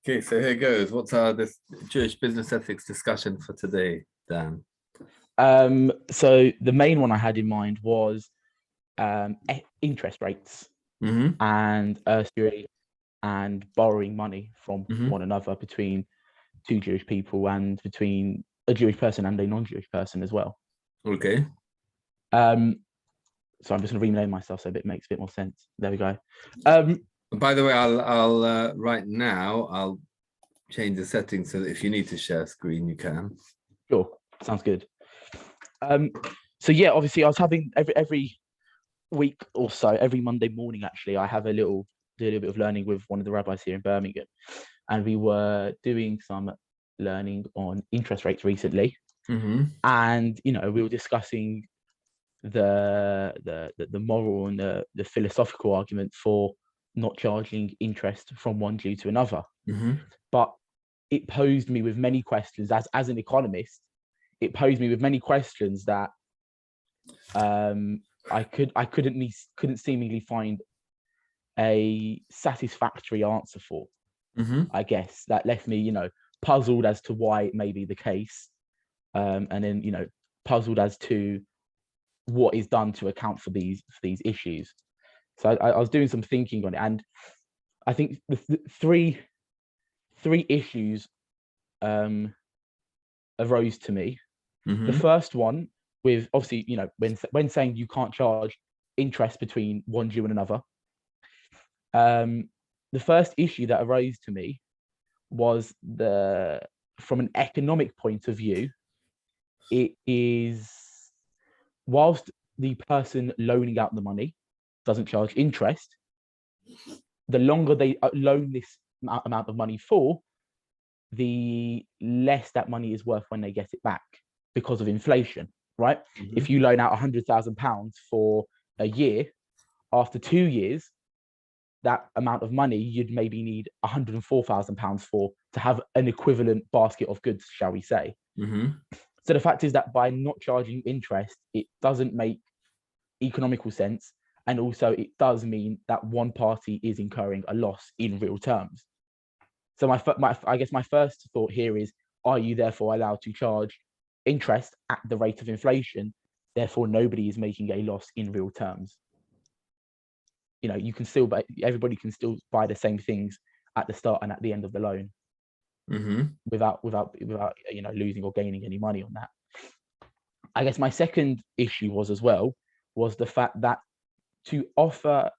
Okay, so here goes. What's our this Jewish business ethics discussion for today, Dan? So the main one I had in mind was interest rates Mm-hmm. and usury and borrowing money from Mm-hmm. one another between two Jewish people and between a Jewish person and a non-Jewish person as well. Okay. Um, so I'm just going to rename myself so it makes a bit more sense. There we go. Um, By the way, I'll right now I'll change the settings so that if you need to share screen, you can. sure, sounds good. So yeah, obviously I was having every week or so, every Monday morning actually, I have do a little bit of learning with one of the rabbis here in Birmingham, and we were doing some learning on interest rates recently, Mm-hmm. and we were discussing the moral and the philosophical argument for not charging interest from one Jew to another. Mm-hmm. But it posed me with many questions as an economist. It posed me with many questions that I couldn't seemingly find a satisfactory answer for. Mm-hmm. I guess that left me, puzzled as to why it may be the case, and then puzzled as to what is done to account for these issues. So I was doing some thinking on it, and I think the three issues arose to me. Mm-hmm. The first one, with obviously, when saying you can't charge interest between one Jew and another, the first issue that arose to me was from an economic point of view, it is, whilst the person loaning out the money doesn't charge interest, the longer they loan this amount of money for, the less that money is worth when they get it back because of inflation, right? Mm-hmm. If you loan out £100,000 for a year, after 2 years, that amount of money you'd maybe need £104,000 for to have an equivalent basket of goods, shall we say. Mm-hmm. So the fact is that by not charging interest, it doesn't make economical sense. And also it does mean that one party is incurring a loss in real terms. So I guess my first thought here is, are you therefore allowed to charge interest at the rate of inflation? Therefore, nobody is making a loss in real terms. You can still buy, everybody can still buy the same things at the start and at the end of the loan, Mm-hmm. without losing or gaining any money on that. I guess my second issue was the fact that to offer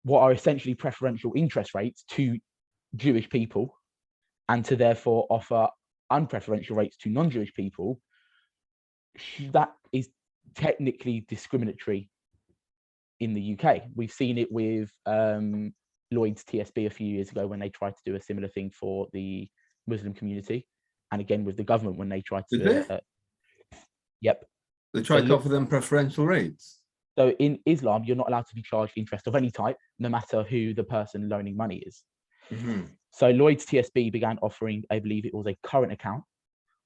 what are essentially preferential interest rates to Jewish people, and to therefore offer unpreferential rates to non-Jewish people, that is technically discriminatory in the UK. We've seen it with Lloyd's TSB a few years ago when they tried to do a similar thing for the Muslim community, and again with the government when they tried to Did they? Yep. They tried to offer them preferential rates. So in Islam, you're not allowed to be charged interest of any type, no matter who the person loaning money is. Mm-hmm. So Lloyd's TSB began offering, I believe it was a current account,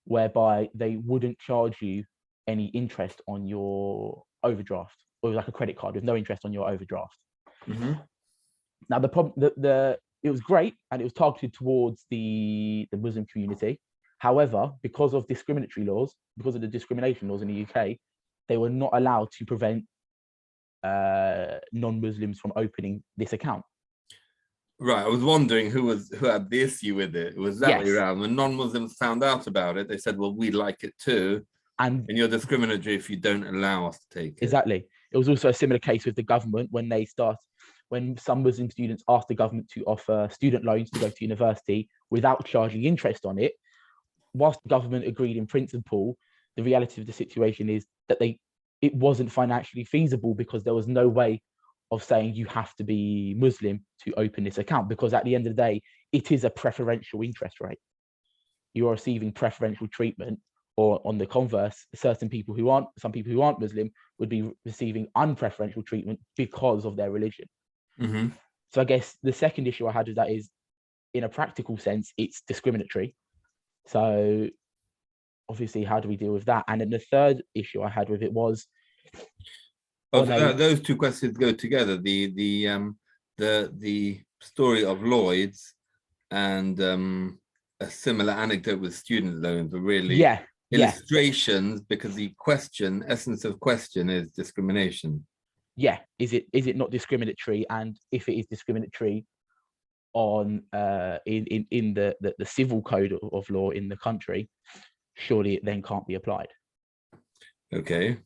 whereby they wouldn't charge you any interest on your overdraft, or like a credit card with no interest on your overdraft. Mm-hmm. Now the problem, it was great and it was targeted towards the Muslim community. However, because of discriminatory laws, because of the discrimination laws in the UK, they were not allowed to prevent non-Muslims from opening this account. Right, I was wondering who had the issue with it. It was that way around. When non-Muslims found out about it, they said, "Well, we like it too, and you're discriminatory if you don't allow us to take it." Exactly. It was also a similar case with the government when some Muslim students asked the government to offer student loans to go to university without charging interest on it. Whilst the government agreed in principle, the reality of the situation is that it wasn't financially feasible, because there was no way of saying you have to be Muslim to open this account, because at the end of the day, it is a preferential interest rate. You are receiving preferential treatment, or on the converse, some people who aren't Muslim would be receiving unpreferential treatment because of their religion. Mm-hmm. So I guess the second issue I had with that is, in a practical sense, it's discriminatory. So obviously, how do we deal with that? And then the third issue I had with it was, those two questions go together. The story of Lloyd's and a similar anecdote with student loans were really illustrations, because the essence of question is discrimination. Yeah, is it not discriminatory? And if it is discriminatory on in the civil code of law in the country, surely it then can't be applied. Okay.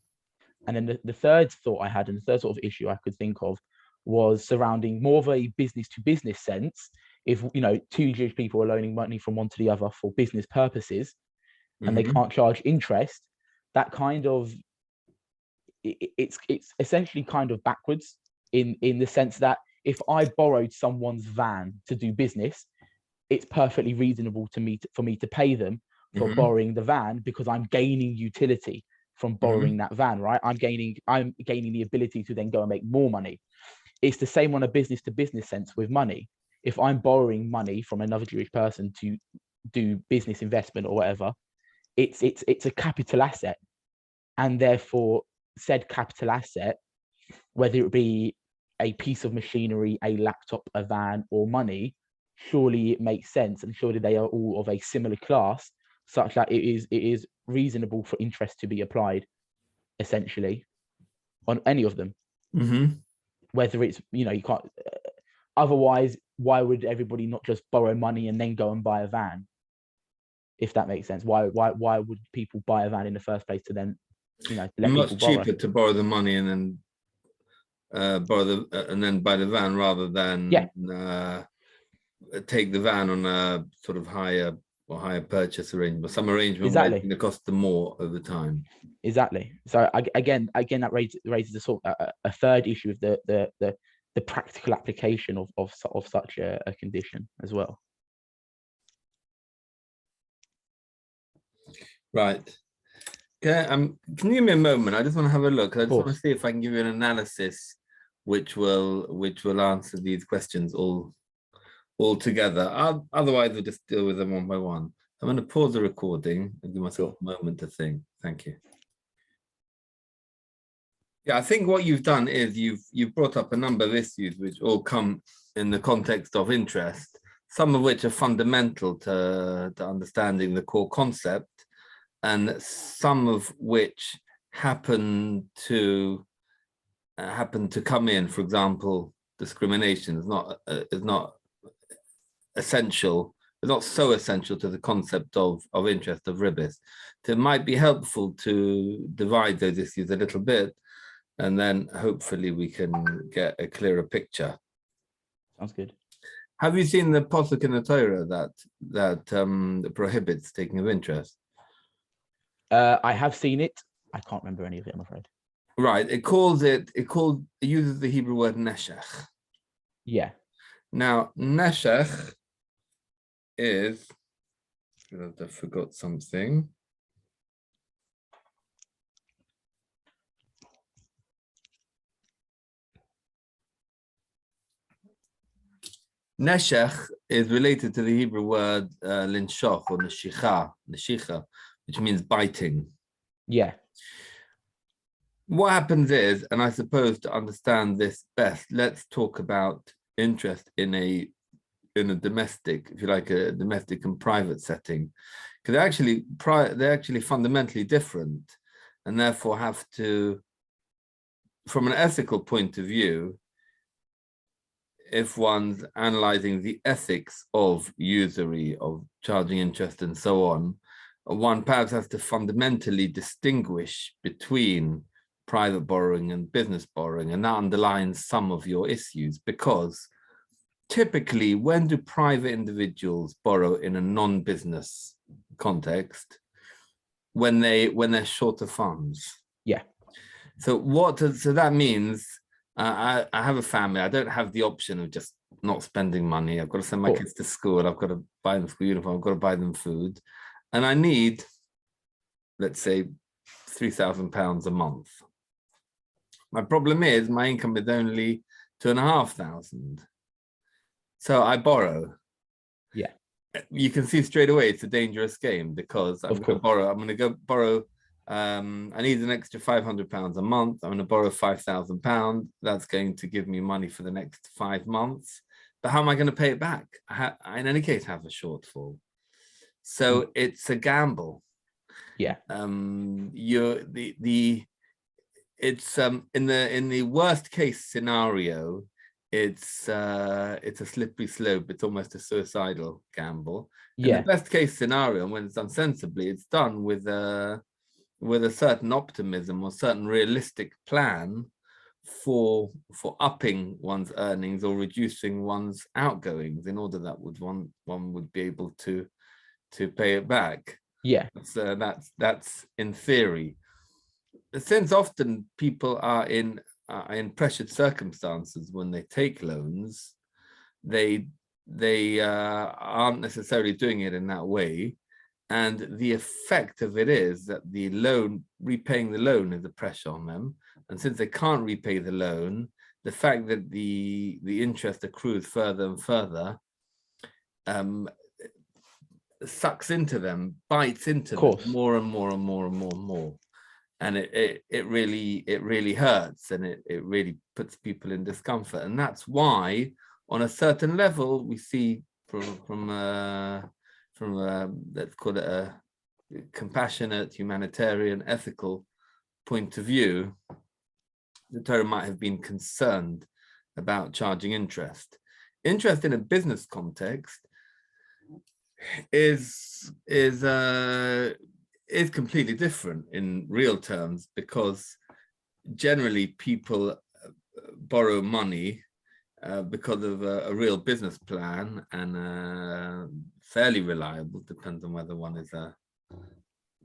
And then the third thought I had, and the third sort of issue I could think of, was surrounding more of a business to business sense. If two Jewish people are loaning money from one to the other for business purposes, and they can't charge interest, that kind of it's essentially kind of backwards in the sense that if I borrowed someone's van to do business, it's perfectly reasonable for me to pay them for borrowing the van, because I'm gaining utility from borrowing that van, right? I'm gaining the ability to then go and make more money. It's the same on a business to business sense with money. If I'm borrowing money from another Jewish person to do business investment or whatever, it's a capital asset, and therefore said capital asset, whether it be a piece of machinery, a laptop, a van, or money, surely it makes sense, and surely they are all of a similar class, such that it is reasonable for interest to be applied, essentially, on any of them. Whether it's you can't. Otherwise, why would everybody not just borrow money and then go and buy a van? If that makes sense, why would people buy a van in the first place to then let much cheaper to borrow the money and then and then buy the van, rather than take the van on a sort of higher purchase arrangement, some arrangement where it's going to cost them more over time. Exactly. So again, that raises a sort of a third issue of the practical application of such a condition as well. Right. Okay. Can you give me a moment? I just want to have a look. I just want to see if I can give you an analysis which will answer these questions all together. Otherwise, we'll just deal with them one by one. I'm going to pause the recording and give myself a moment to think. Thank you. Yeah, I think what you've done is you've brought up a number of issues which all come in the context of interest, some of which are fundamental to understanding the core concept, and some of which happen to come in. For example, discrimination is not essential. It's not so essential to the concept of interest, of ribbis. So it might be helpful to divide those issues a little bit, and then hopefully we can get a clearer picture. Sounds good. Have you seen the posuk in the Torah that prohibits taking of interest? I have seen it. I can't remember any of it, I'm afraid. Right. It uses the Hebrew word neshech. Yeah. Now, neshech is, I forgot something. Neshech is related to the Hebrew word linshoch or neshicha, which means biting. Yeah. What happens is, and I suppose to understand this best, let's talk about interest in a domestic, if you like, a domestic and private setting, because they're actually fundamentally different, and therefore have to, from an ethical point of view, if one's analyzing the ethics of usury, of charging interest and so on, one perhaps has to fundamentally distinguish between private borrowing and business borrowing, and that underlines some of your issues, because typically, when do private individuals borrow in a non-business context? When they're short of funds. Yeah. So that means I have a family. I don't have the option of just not spending money. I've got to send my kids to school. I've got to buy them school uniform. I've got to buy them food, and I need, let's say, £3,000 a month. My problem is my income is only £2,500. So I borrow. Yeah. You can see straight away it's a dangerous game, because I'm going to go borrow. I need an extra £500 a month. I'm going to borrow £5,000. That's going to give me money for the next 5 months. but how am I going to pay it back? In any case, have a shortfall. So it's a gamble. Yeah. It's in the worst case scenario, it's a slippery slope. It's almost a suicidal gamble. In the best case scenario, when it's done sensibly, it's done with a certain optimism or certain realistic plan for upping one's earnings or reducing one's outgoings in order that one would be able to pay it back. Yeah. So that's in theory. Since often people are in pressured circumstances when they take loans, they aren't necessarily doing it in that way, and the effect of it is that repaying the loan is a pressure on them, and since they can't repay the loan, the fact that the interest accrues further and further sucks into them, bites into them more and more and more and more and more. And it really hurts, and it really puts people in discomfort. And that's why, on a certain level, we see from let's call it a compassionate, humanitarian, ethical point of view, the Torah might have been concerned about charging interest. Interest in a business context is completely different in real terms, because generally people borrow money because of a real business plan, and fairly reliable, depends on whether one is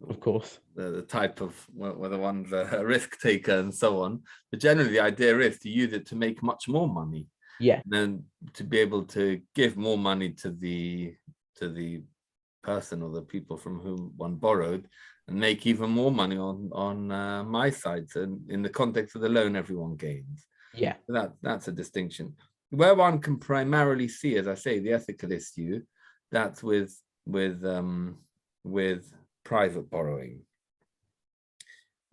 of course, the type of, whether one's a risk taker and so on. But generally the idea is to use it to make much more money, and then to be able to give more money to the person or the people from whom one borrowed, and make even more money on my side. So in the context of the loan, everyone gains. That's a distinction. Where one can primarily see, as I say, the ethical issue, that's with private borrowing.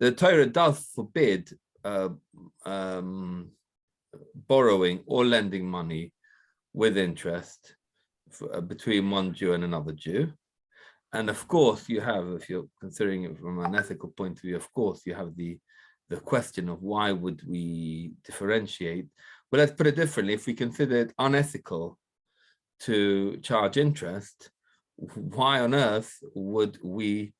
The Torah does forbid borrowing or lending money with interest between one Jew and another Jew. And of course you have, if you're considering it from an ethical point of view, of course you have the question of why would we differentiate. Well, let's put it differently. If we consider it unethical to charge interest, why on earth would we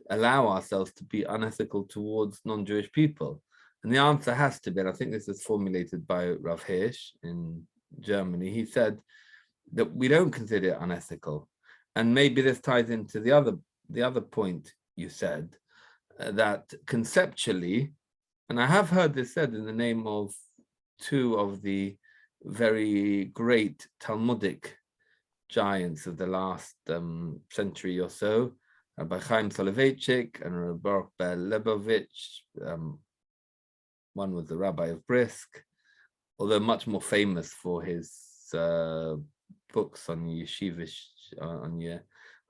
allow ourselves to be unethical towards non-Jewish people? And the answer has to be, and I think this is formulated by Rav Hirsch in Germany, he said that we don't consider it unethical. And maybe this ties into the other point you said, that conceptually, and I have heard this said in the name of two of the very great Talmudic giants of the last century or so, Rabbi Chaim Soloveitchik and Rabbi Baruch Ber Lebovich. One was the Rabbi of Brisk, although much more famous for his books on yeshivish, on the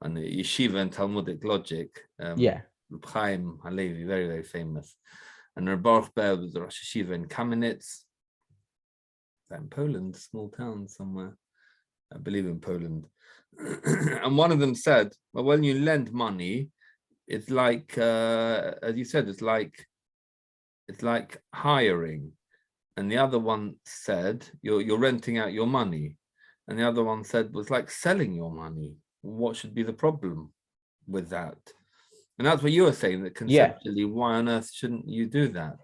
yeshiva and Talmudic logic. Reb Chaim Halevi, very, very famous. And Reb Baruch Ber was the Rosh Yeshiva in Kamenetz, in Poland, small town somewhere, I believe in Poland. And one of them said, well, when you lend money, it's like, as you said, it's like hiring. And the other one said, you're renting out your money. And the other one said, was like selling your money. What should be the problem with that? And that's what you were saying, that conceptually, why on earth shouldn't you do that?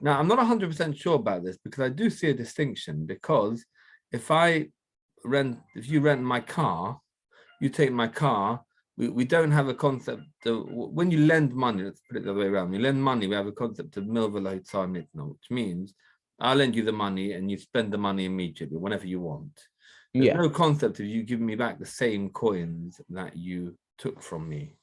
Now, I'm not 100% sure about this, because I do see a distinction, because if you rent my car, you take my car, we don't have a concept of, when you lend money, let's put it the other way around, we lend money, we have a concept of mil v'lo hitzah mitna, which means I'll lend you the money and you spend the money immediately, whenever you want. There's no concept of you giving me back the same coins that you took from me.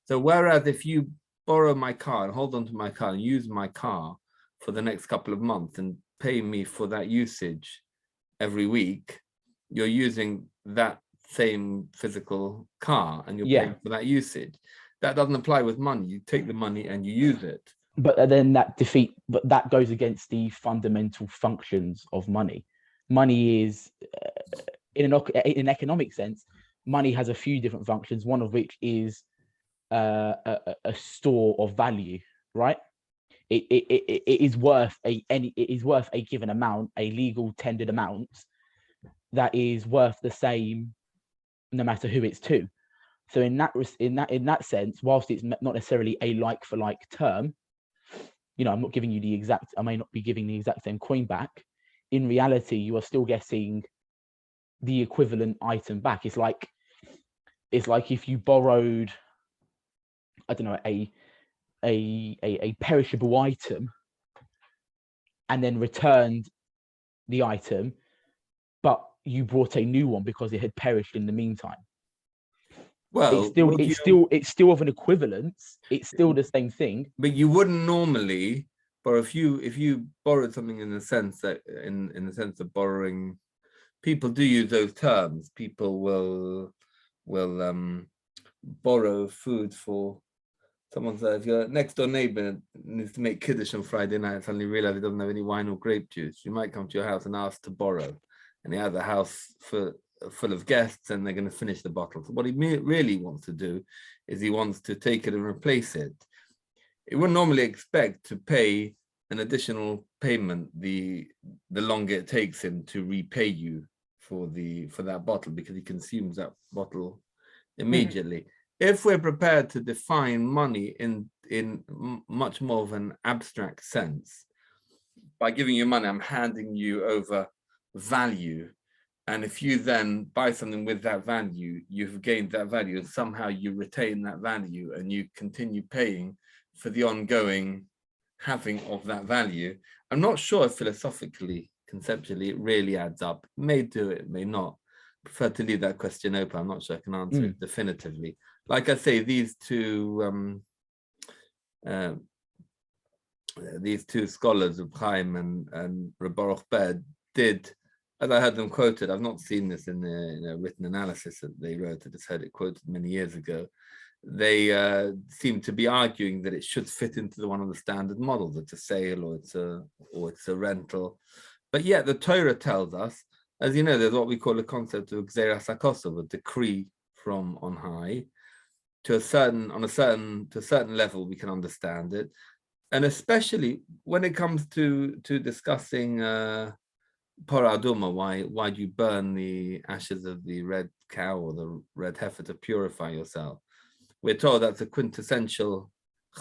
So whereas if you borrow my car and hold on to my car and use my car for the next couple of months and pay me for that usage every week, you're using that same physical car and you're paying for that usage. That doesn't apply with money. You take the money and you use it. But then that goes against the fundamental functions of money. money is, in an economic sense, money has a few different functions, one of which is a store of value, right? It is worth a given amount, a legal tendered amount that is worth the same no matter who it's to. So in that sense, whilst it's not necessarily a like for like term, I'm not giving you the exact, I may not be giving the exact same coin back. In reality, you are still getting the equivalent item back. It's like if you borrowed, I don't know, a perishable item and then returned the item, but you brought a new one because it had perished in the meantime. Well, it's still of an equivalence. It's still the same thing. But you wouldn't normally, but if you borrowed something in the sense that in the sense of borrowing, people do use those terms. People will borrow food for someone. Says if your next door neighbor needs to make kiddush on Friday night and suddenly realize he doesn't have any wine or grape juice, you might come to your house and ask to borrow, and he has a house full of guests and they're going to finish the bottle. So what he really wants to do is he wants to take it and replace it. He wouldn't normally expect to pay an additional payment the longer it takes him to repay you for that bottle, because he consumes that bottle immediately. If we're prepared to define money in much more of an abstract sense, by giving you money, I'm handing you over value. And if you then buy something with that value, you've gained that value, and somehow you retain that value and you continue paying for the ongoing having of that value. I'm not sure if philosophically, conceptually, it really adds up. It may do it, may not. I prefer to leave that question open. I'm not sure I can answer it definitively. Like I say, these two scholars of Chaim and Baruch Ber did, as I heard them quoted, I've not seen this in the written analysis that they wrote, I just heard it quoted many years ago. They seem to be arguing that it should fit into one of the standard models. It's a sale or it's a rental. But yet the Torah tells us, as you know, there's what we call a concept of Gzeras HaKosov, a decree from on high. To a certain level, we can understand it. And especially when it comes to discussing Parah Aduma, why do you burn the ashes of the red cow or the red heifer to purify yourself? We're told that's a quintessential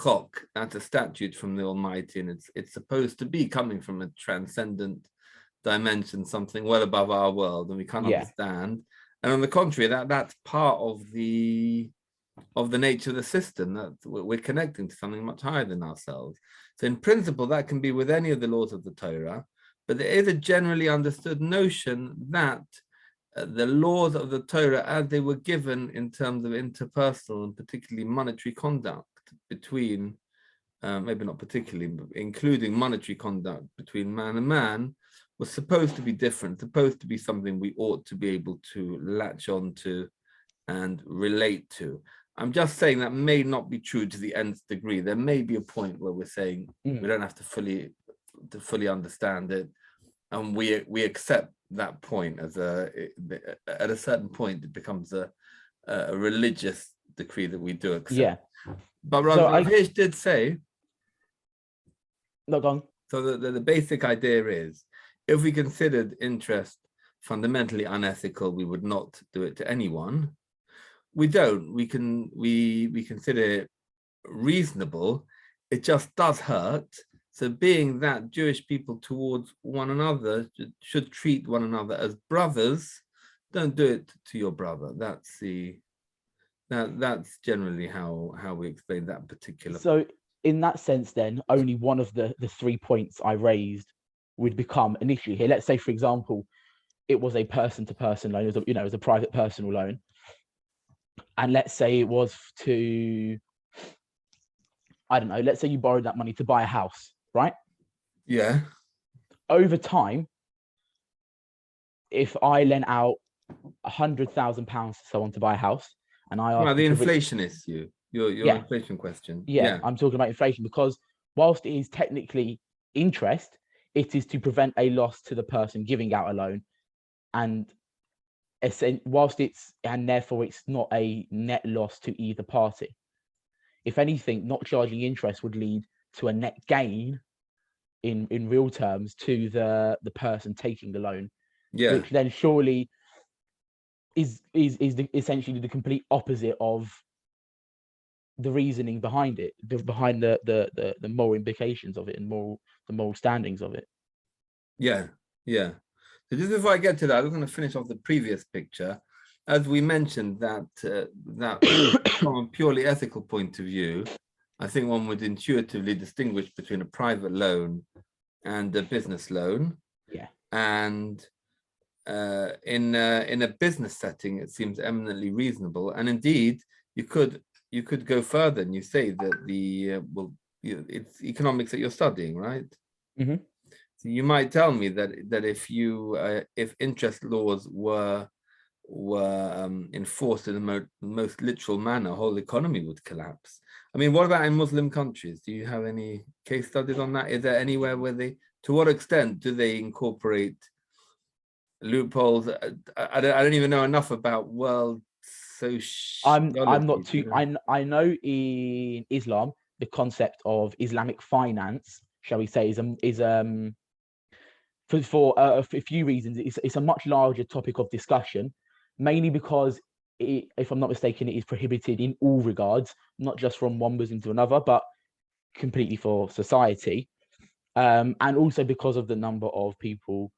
chok, that's a statute from the Almighty, and it's supposed to be coming from a transcendent dimension, something well above our world, and we can't understand. And on the contrary, that's part of the nature of the system, that we're connecting to something much higher than ourselves. So in principle, that can be with any of the laws of the Torah, but there is a generally understood notion that the laws of the Torah, as they were given in terms of interpersonal and particularly monetary conduct between, maybe not particularly, but including monetary conduct between man and man, was supposed to be different, supposed to be something we ought to be able to latch on to and relate to. I'm just saying that may not be true to the nth degree. There may be a point where we're saying we don't have to fully understand it, and we accept that point as at a certain point it becomes a religious decree that we do accept. Yeah. But Rav did say, not gone. So the basic idea is, if we considered interest fundamentally unethical, we would not do it to anyone. We don't. We consider it reasonable. It just does hurt. So being that Jewish people towards one another should treat one another as brothers, don't do it to your brother. That's generally how we explain that particular. So in that sense, then only one of the 3 points I raised would become an issue here. Let's say, for example, it was a person-to-person loan, it was a private personal loan, and let's say it was to, I don't know, let's say you borrowed that money to buy a house, right? Yeah. Over time, if I lent out £100,000 to someone to buy a house, and I asked the inflation issue, your inflation question. Yeah, I'm talking about inflation, because whilst it is technically interest, it is to prevent a loss to the person giving out a loan, and therefore it's not a net loss to either party. If anything, not charging interest would lead to a net gain in real terms to the person taking the loan, which then surely is essentially the complete opposite of the reasoning behind it, behind the moral implications of it and the moral standings of it. Yeah. So just before I get to that, I'm going to finish off the previous picture. As we mentioned, that from a purely ethical point of view, I think one would intuitively distinguish between a private loan and a business loan. Yeah. And in a business setting, it seems eminently reasonable. And indeed, you could go further and you say that it's economics that you're studying, right? Mm-hmm. So you might tell me that if interest laws were enforced in the most literal manner, whole economy would collapse. I mean, what about in Muslim countries? Do you have any case studies on that? Is there anywhere where to what extent do they incorporate loopholes? I don't even know enough about world sociology. I'm not too. I know in Islam the concept of Islamic finance, shall we say, is for a few reasons. It's a much larger topic of discussion, mainly because if I'm not mistaken, it is prohibited in all regards, not just from one Muslim to another, but completely for society, and also because of the number of people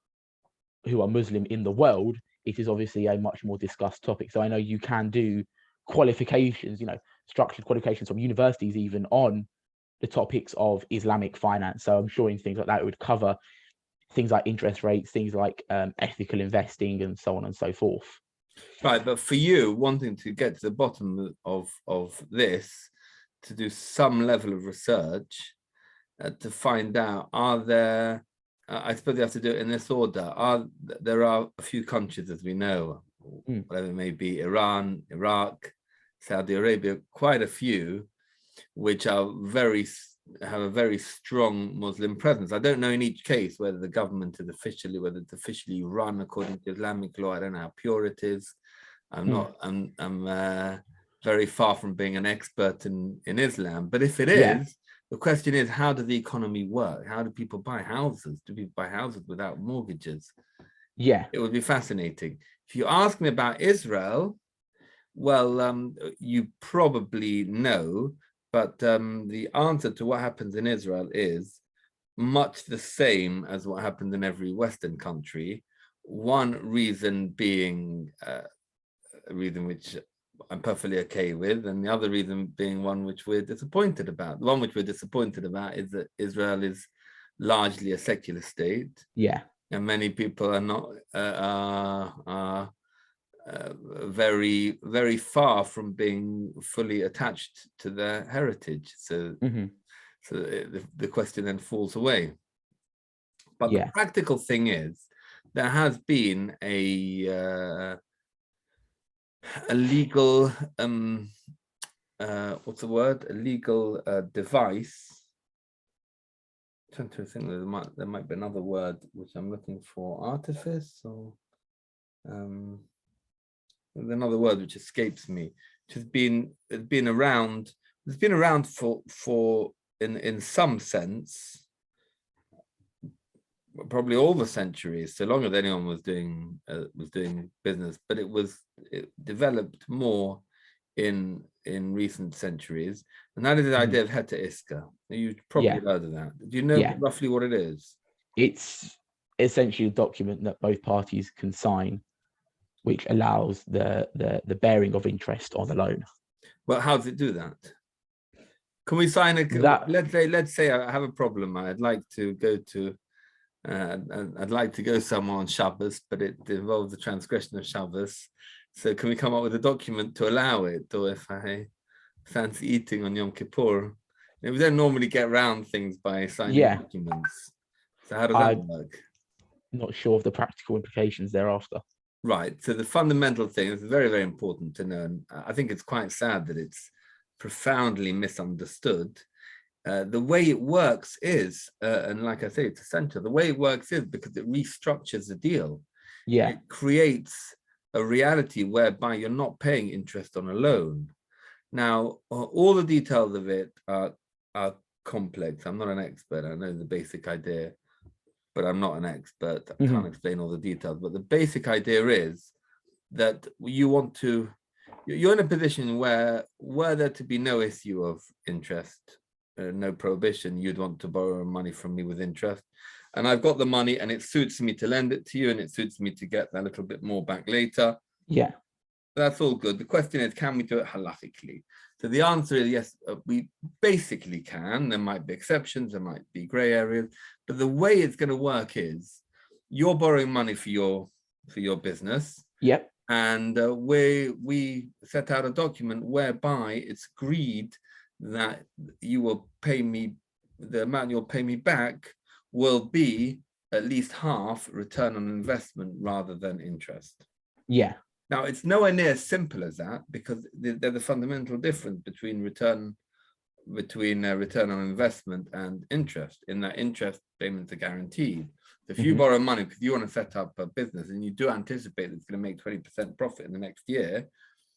who are Muslim in the world. It is obviously a much more discussed topic. So I know you can do qualifications, structured qualifications from universities even on the topics of Islamic finance. So I'm sure in things like that, it would cover things like interest rates, things like ethical investing, and so on and so forth. Right, but for you, wanting to get to the bottom of this, to do some level of research, to find out, are there, I suppose you have to do it in this order, there are a few countries, as we know, whatever it may be, Iran, Iraq, Saudi Arabia, quite a few, which have a very strong Muslim presence. I don't know in each case whether the government is whether it's officially run according to Islamic law. I don't know how pure it is. I'm very far from being an expert in Islam, but if it is, the question is, how does the economy work? How do people buy houses? Do people buy houses without mortgages? Yeah, it would be fascinating. If you ask me about Israel, well, you probably know, but the answer to what happens in Israel is much the same as what happens in every Western country. One reason being a reason which I'm perfectly okay with, and the other reason being one which we're disappointed about. The one which we're disappointed about is that Israel is largely a secular state. Yeah. And many people are not very, very far from being fully attached to their heritage. So, so the question then falls away. But the practical thing is, there has been a legal what's the word? A legal device. I'm trying to think there might be another word which I'm looking for. Artifice, or there's another word which escapes me, which has been around. It's been around for in some sense, probably all the centuries, so long as anyone was doing business, but it developed more in recent centuries, and that is the idea of heta iska. You've probably heard of that. Do you know roughly what it is? It's essentially a document that both parties can sign, which allows the bearing of interest on the loan. Well, how does it do that? Can we sign let's say I have a problem. I'd like to go to somewhere on Shabbos, but it involves the transgression of Shabbos. So can we come up with a document to allow it? Or if I fancy eating on Yom Kippur, we don't normally get around things by signing documents. So how does that work? Not sure of the practical implications thereafter. Right. So the fundamental thing is very, very important to know. And I think it's quite sad that it's profoundly misunderstood. The way it works is, and like I say, it's essential. The way it works is because it restructures the deal. Yeah. It creates a reality whereby you're not paying interest on a loan. Now, all the details of it are complex. I'm not an expert. I know the basic idea, but I'm not an expert. I can't explain all the details. But the basic idea is that you're in a position where, were there to be no issue of interest, no prohibition, you'd want to borrow money from me with interest. And I've got the money and it suits me to lend it to you and it suits me to get that little bit more back later. Yeah. That's all good. The question is, can we do it halachically? So the answer is yes, we basically can. There might be exceptions, there might be gray areas, but the way it's going to work is you're borrowing money for your business. Yep. And we set out a document whereby it's agreed that you will pay me, the amount you'll pay me back will be at least half return on investment rather than interest. Yeah. Now, it's nowhere near as simple as that because there's a fundamental difference between return on investment and interest, in that interest payments are guaranteed. If you borrow money because you want to set up a business and you do anticipate it's going to make 20% profit in the next year,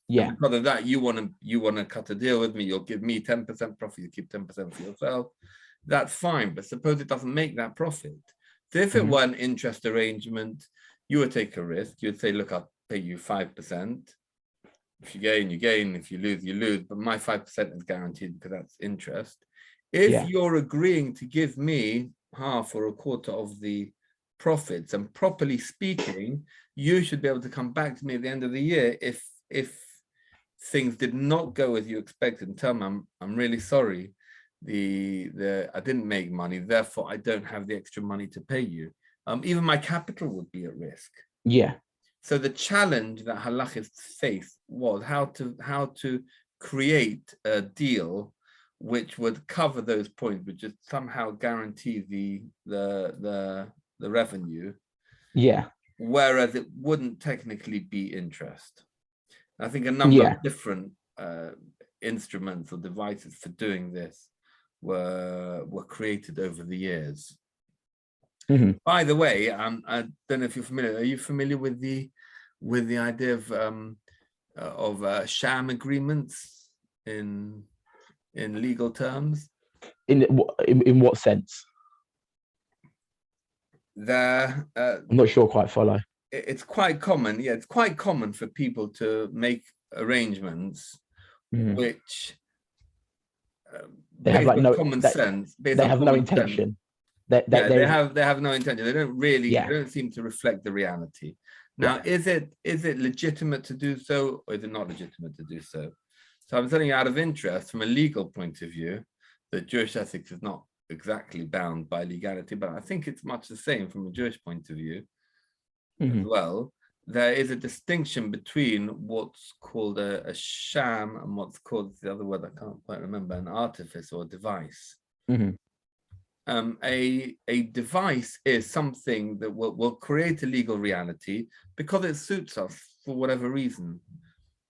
yeah, and because of that, you want to cut a deal with me, you'll give me 10% profit, you keep 10% for yourself. That's fine, but suppose it doesn't make that profit. So if it were an interest arrangement, you would take a risk. You'd say, look, I'll pay you 5%. If you gain, you gain. If you lose, you lose. But my 5% is guaranteed because that's interest. If you're agreeing to give me half or a quarter of the profits, and properly speaking, you should be able to come back to me at the end of the year if things did not go as you expected and tell me, I'm really sorry. I didn't make money, therefore I don't have the extra money to pay you. Even my capital would be at risk. Yeah. So the challenge that halachists faced was how to create a deal which would cover those points, but just somehow guarantee the revenue. Yeah. Whereas it wouldn't technically be interest. I think a number of different instruments or devices for doing this were created over the years. By the way, I don't know if you're familiar. Are you familiar with the idea of sham agreements in legal terms? In what sense? I'm not sure quite follow. It's quite common. Yeah, it's quite common for people to make arrangements which they have like no common sense. They have no intention. They have no intention. They don't really. They don't seem to reflect the reality. Now, is it legitimate to do so, or is it not legitimate to do so? So I'm telling you, out of interest, from a legal point of view, that Jewish ethics is not exactly bound by legality, but I think it's much the same from a Jewish point of view as well. There is a distinction between what's called a sham and what's called, the other word I can't quite remember, an artifice or a device. A device is something that will create a legal reality because it suits us for whatever reason.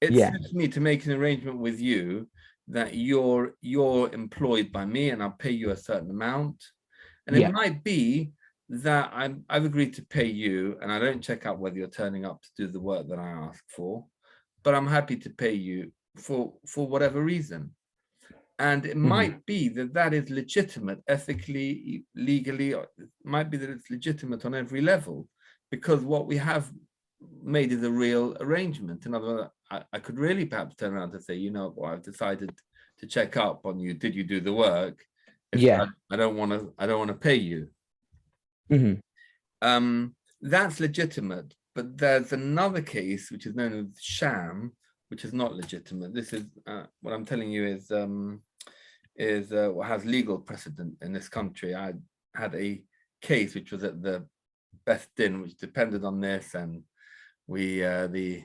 It suits me to make an arrangement with you that you're employed by me and I'll pay you a certain amount. And it might be that I've agreed to pay you and I don't check out whether you're turning up to do the work that I ask for, but I'm happy to pay you for whatever reason. And it might be that is legitimate ethically, legally, or it might be that it's legitimate on every level, because what we have made is a real arrangement. In other words, I could really perhaps turn around and say, you know, well, I've decided to check up on you. Did you do the work? I don't want to pay you. That's legitimate, but there's another case which is known as sham, which is not legitimate. This is what I'm telling you is what has legal precedent in this country. I had a case which was at the Beth Din, which depended on this, and we the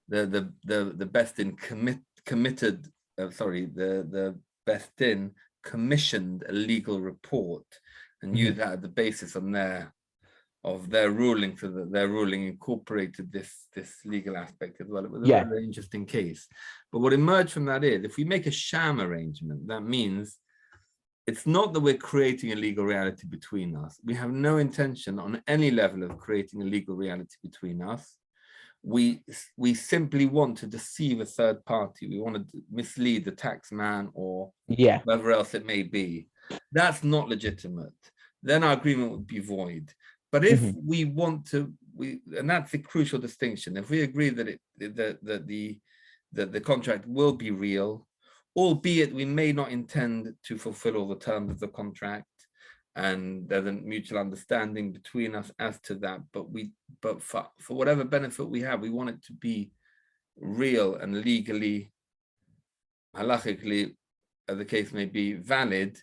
Beth Din the Beth Din commissioned a legal report and used that as the basis on their ruling, so that their ruling incorporated this legal aspect as well. It was a very interesting case. But what emerged from that is, if we make a sham arrangement, that means it's not that we're creating a legal reality between us. We have no intention on any level of creating a legal reality between us. We simply want to deceive a third party. We want to mislead the tax man or whoever else it may be. That's not legitimate. Then our agreement would be void. But if we want to, and that's the crucial distinction. If we agree that the contract will be real, albeit we may not intend to fulfill all the terms of the contract, and there's a mutual understanding between us as to that, but for whatever benefit we have, we want it to be real and legally, halachically, as the case may be, valid.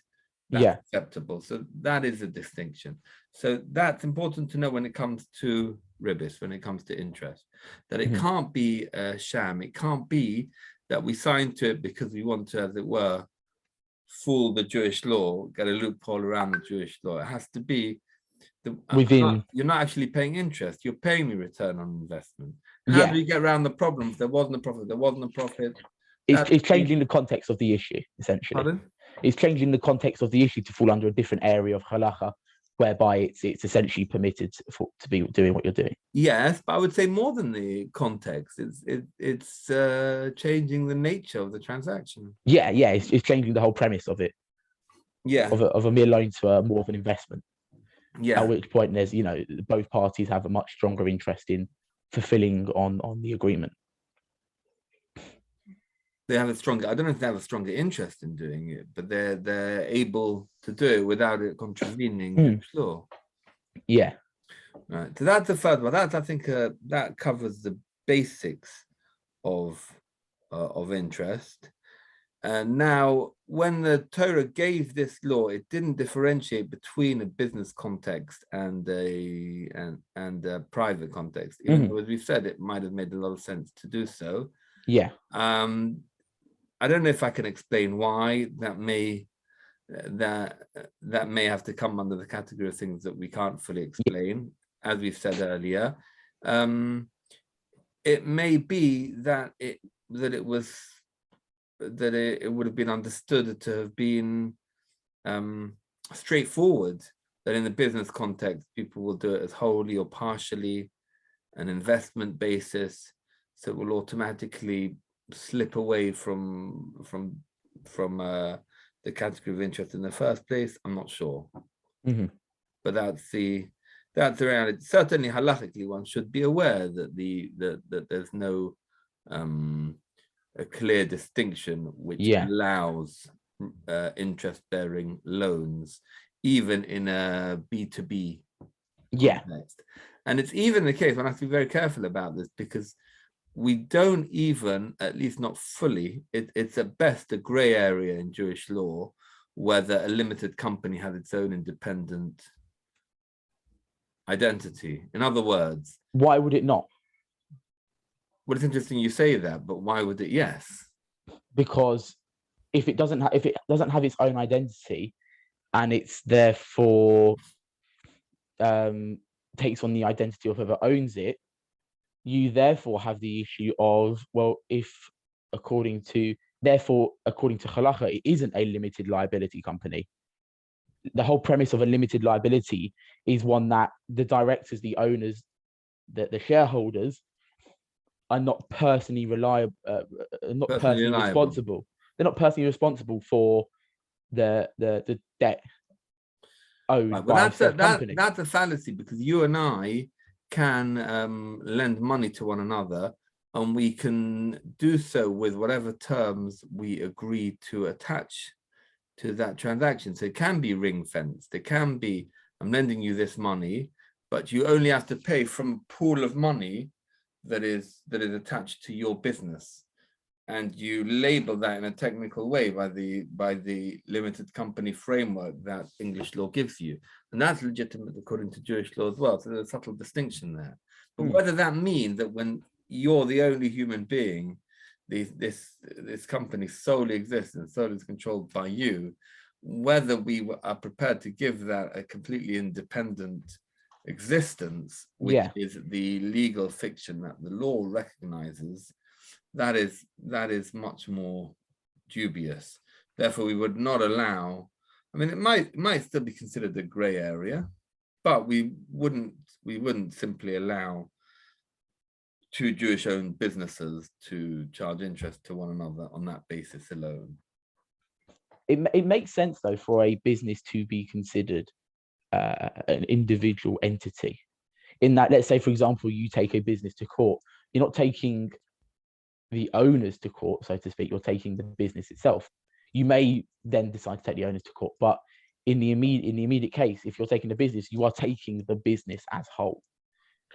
That's acceptable. So that is a distinction. So that's important to know when it comes to ribis, when it comes to interest, that it can't be a sham. It can't be that we sign to it because we want to, as it were, fool the Jewish law, get a loophole around the Jewish law. It has to be within. You're not actually paying interest. You're paying me return on investment. How do we get around the problem? If there wasn't a profit, there wasn't a profit. It's changing the context of the issue, essentially. Pardon? It's changing the context of the issue to fall under a different area of halacha, whereby it's essentially permitted to be doing what you're doing. Yes, but I would say more than the context. It's changing the nature of the transaction. It's changing the whole premise of it. Of a mere loan to more of an investment. At which point there's, both parties have a much stronger interest in fulfilling on the agreement. They have a stronger, I don't know if they have a stronger interest in doing it, but they're able to do it without it contravening Jewish law. Yeah. Right. So that's the first one. I think that covers the basics of interest. And now, when the Torah gave this law, it didn't differentiate between a business context and a private context. Even though, as we've said, it might have made a lot of sense to do so. Yeah. I don't know if I can explain why. That may have to come under the category of things that we can't fully explain, as we've said earlier. It may be that it would have been understood to have been straightforward, that in the business context, people will do it as wholly or partially, an investment basis, so it will automatically slip away from the category of interest in the first place. I'm not sure, but that's the reality. Certainly, halachically, one should be aware that that there's no a clear distinction which allows interest-bearing loans, even in a B2B context. And it's even the case, one has to be very careful about this, because we don't even, at least not fully, it's at best a gray area in Jewish law whether a limited company has its own independent identity. In other words, why would it not? Well, it's interesting you say that, but why would it? Yes, because if it doesn't have its own identity, and it's therefore takes on the identity of whoever owns it, you therefore have the issue of, well, if according to halacha, it isn't a limited liability company. The whole premise of a limited liability is one that the directors, the owners, the shareholders are not personally responsible. They're not personally responsible for the debt owed by said company. That's a fallacy, because you and I can lend money to one another, and we can do so with whatever terms we agree to attach to that transaction. So it can be ring fenced. It can be, I'm lending you this money, but you only have to pay from a pool of money that is attached to your business, and you label that in a technical way by the limited company framework that English law gives you, and that's legitimate according to Jewish law as well. So there's a subtle distinction there. But whether that means that when you're the only human being, this company solely exists and solely is controlled by you, whether we are prepared to give that a completely independent existence, which is the legal fiction that the law recognizes, that is much more dubious. Therefore, we would not allow I mean, it might still be considered a grey area, but we wouldn't simply allow two Jewish-owned businesses to charge interest to one another on that basis alone. It makes sense though for a business to be considered an individual entity. In that, let's say for example, you take a business to court, you're not taking the owners to court, so to speak, you're taking the business itself. You may then decide to take the owners to court, but in the immediate case, if you're taking the business, you are taking the business as whole,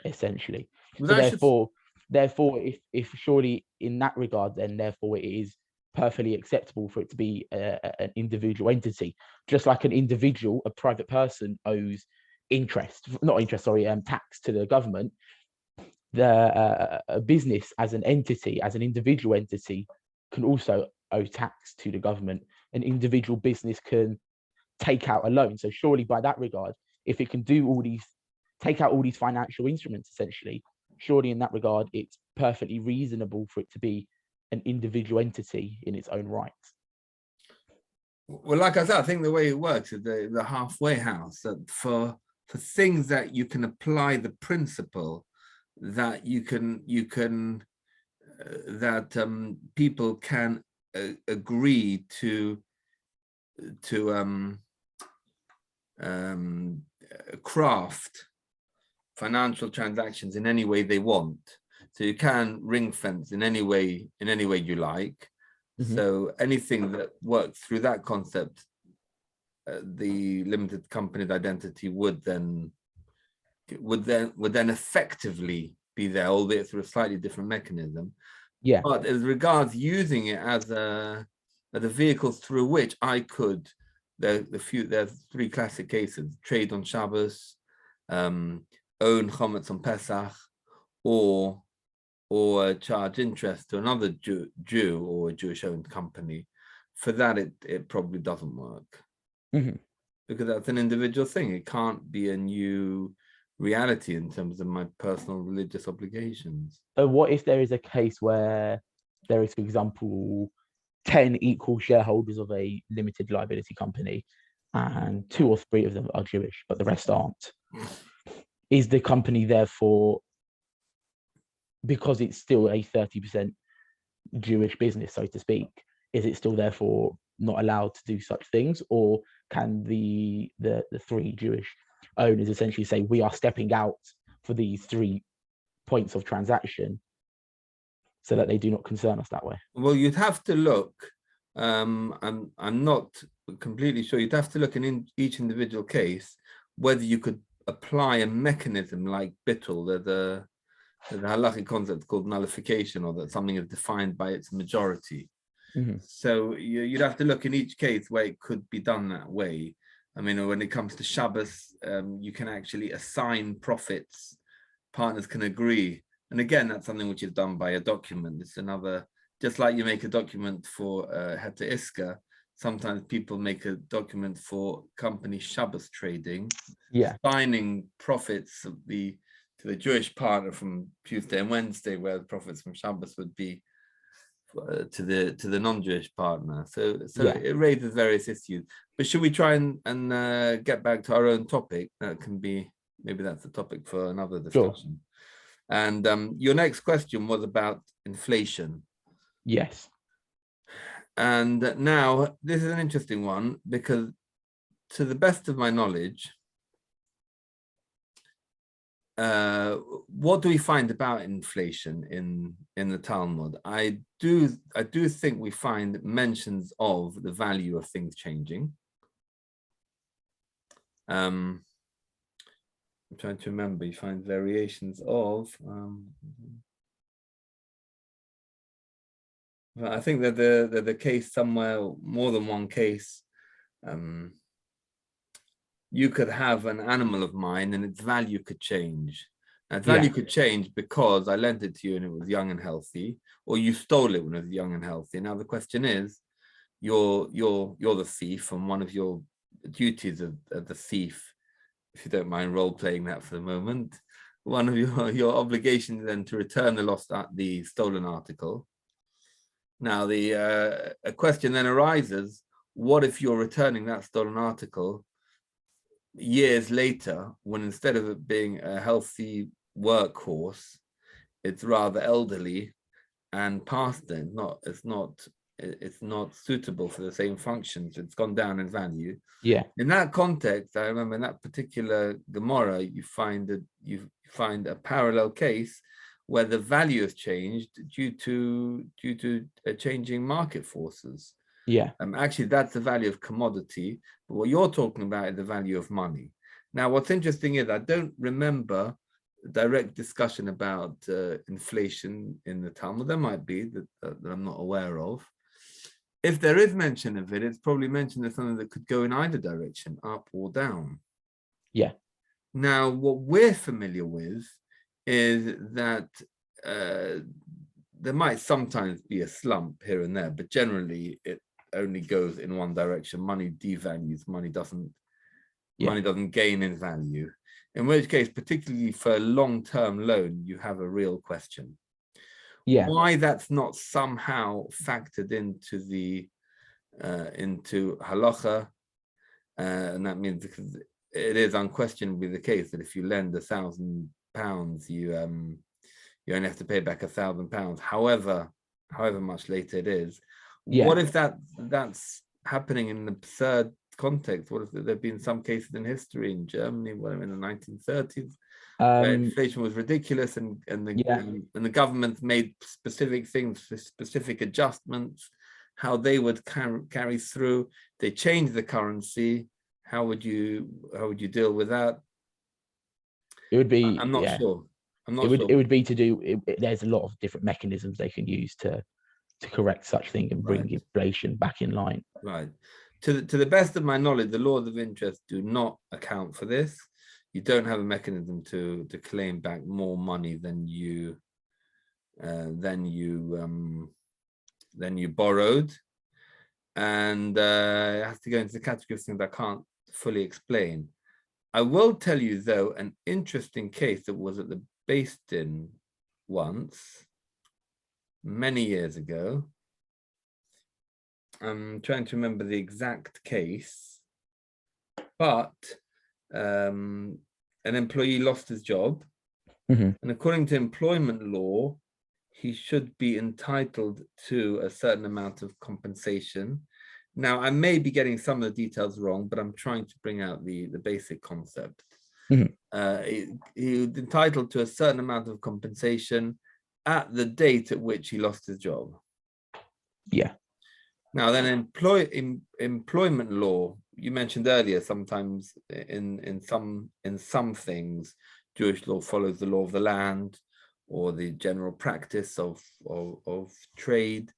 essentially. Well, so therefore, if surely in that regard, then therefore it is perfectly acceptable for it to be an individual entity, just like an individual, a private person owes tax to the government. A business as an entity, as an individual entity, can also owe tax to the government. An individual business can take out a loan. So surely by that regard, if it can take out all these financial instruments, essentially, surely in that regard, it's perfectly reasonable for it to be an individual entity in its own right. Well, like I said, I think the way it works is the halfway house, that for things that you can apply the principle that people can agree to craft financial transactions in any way they want. So you can ring fence in any way you like. Mm-hmm. So anything that works through that concept, the limited company's identity would then effectively be there, albeit through a slightly different mechanism. Yeah. But as regards using it as a vehicle through which I could, there's three classic cases: trade on Shabbos, own chometz on Pesach, or charge interest to another Jew or a Jewish-owned company. For that, it probably doesn't work. Mm-hmm. Because that's an individual thing. It can't be a new reality in terms of my personal religious obligations. So what if there is a case where there is, for example, 10 equal shareholders of a limited liability company and 2 or 3 of them are Jewish, but the rest aren't? Is the company therefore, because it's still a 30% Jewish business, so to speak, is it still therefore not allowed to do such things? Or can the 3 Jewish owners essentially say, we are stepping out for these 3 points of transaction so that they do not concern us that way? Well, you'd have to look, I'm not completely sure, you'd have to look in each individual case whether you could apply a mechanism like bittul, the halachic concept called nullification, or that something is defined by its majority. Mm-hmm. So you'd have to look in each case where it could be done that way. I mean, when it comes to Shabbos, you can actually assign profits. Partners can agree. And again, that's something which is done by a document. It's another, just like you make a document for Heta Iska, sometimes people make a document for company Shabbos trading, assigning profits to the Jewish partner from Tuesday and Wednesday, where the profits from Shabbos would be to the non-Jewish partner. So it raises various issues. But should we try and get back to our own topic? That can be, maybe that's a topic for another discussion. Sure. And your next question was about inflation. Yes. And now this is an interesting one, because to the best of my knowledge, what do we find about inflation in the Talmud? I do think we find mentions of the value of things changing. I'm trying to remember. You find variations of. I think that the case somewhere, more than one case. You could have an animal of mine and its value could change. And its value could change because I lent it to you and it was young and healthy, or you stole it when it was young and healthy. Now the question is, you're the thief, and one of your duties of the thief, if you don't mind role playing that for the moment, one of your obligations then to return the stolen article. Now a question then arises: what if you're returning that stolen article years later, when instead of it being a healthy workhorse, it's rather elderly and past it. It's not suitable for the same functions. It's gone down in value. Yeah. In that context, I remember in that particular Gemara, you find a parallel case where the value has changed due to changing market forces. Yeah. Actually, that's the value of commodity. But what you're talking about is the value of money. Now, what's interesting is I don't remember a direct discussion about inflation in the Talmud. There might be that I'm not aware of. If there is mention of it, it's probably mentioned as something that could go in either direction, up or down. Yeah. Now, what we're familiar with is that there might sometimes be a slump here and there, but generally it only goes in one direction. Money devalues, money doesn't gain in value. In which case, particularly for a long-term loan, you have a real question. Yeah. Why that's not somehow factored into the into holocho, and that means because it is unquestionably the case that if you lend £1,000, you only have to pay back £1,000, however much later it is. Yeah. What if that's happening in an absurd context? What if there have been some cases in history in Germany, whatever, in the 1930s, where inflation was ridiculous and the government made specific things, specific adjustments, how they would carry through. They changed the currency. How would you deal with that? It would be. I'm not sure. It would be to do. There's a lot of different mechanisms they can use to correct such thing and bring inflation back in line. Right. To the best of my knowledge, the laws of interest do not account for this. You don't have a mechanism to claim back more money than you borrowed, and it has to go into the category of things I can't fully explain. I will tell you though an interesting case that was at the Beis Din once, many years ago. I'm trying to remember the exact case, but an employee lost his job, and according to employment law, he should be entitled to a certain amount of compensation. Now, I may be getting some of the details wrong, but I'm trying to bring out the basic concept. He was entitled to a certain amount of compensation at the date at which he lost his job. Yeah. Now, then employment law, you mentioned earlier, sometimes in some things, Jewish law follows the law of the land or the general practice of trade.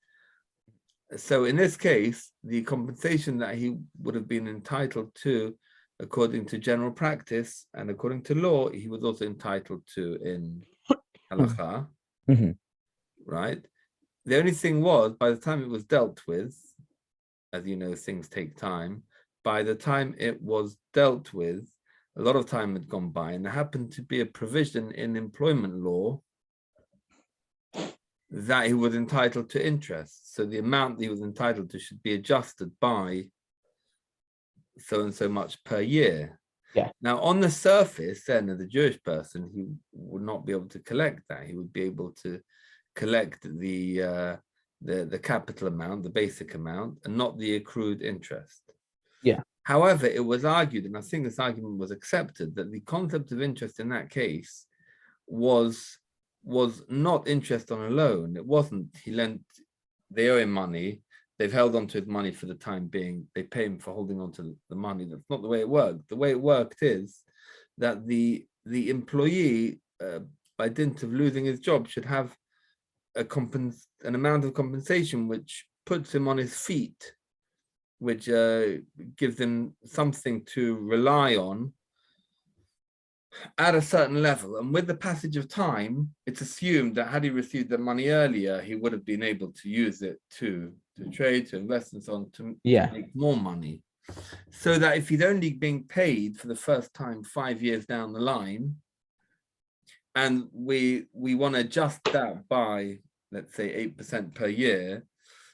So in this case, the compensation that he would have been entitled to, according to general practice and according to law, he was also entitled to in halacha, right? The only thing was, by the time it was dealt with, as you know, things take time. By the time it was dealt with, a lot of time had gone by, and there happened to be a provision in employment law that he was entitled to interest. So the amount that he was entitled to should be adjusted by so and so much per year. Yeah. Now, on the surface, then, as a Jewish person, he would not be able to collect that. He would be able to collect the capital amount, the basic amount, and not the accrued interest. Yeah. However, it was argued, and I think this argument was accepted, that the concept of interest in that case was not interest on a loan. It wasn't, they owe him money, they've held on to his money for the time being, they pay him for holding on to the money. That's not the way it worked. The way it worked is that the employee, by dint of losing his job, should have an amount of compensation which puts him on his feet, which gives him something to rely on at a certain level. And with the passage of time, it's assumed that had he received the money earlier, he would have been able to use it to trade, to invest, and so on, to make more money. So that if he's only being paid for the first time 5 years down the line, and we want to adjust that by, let's say, 8% per year,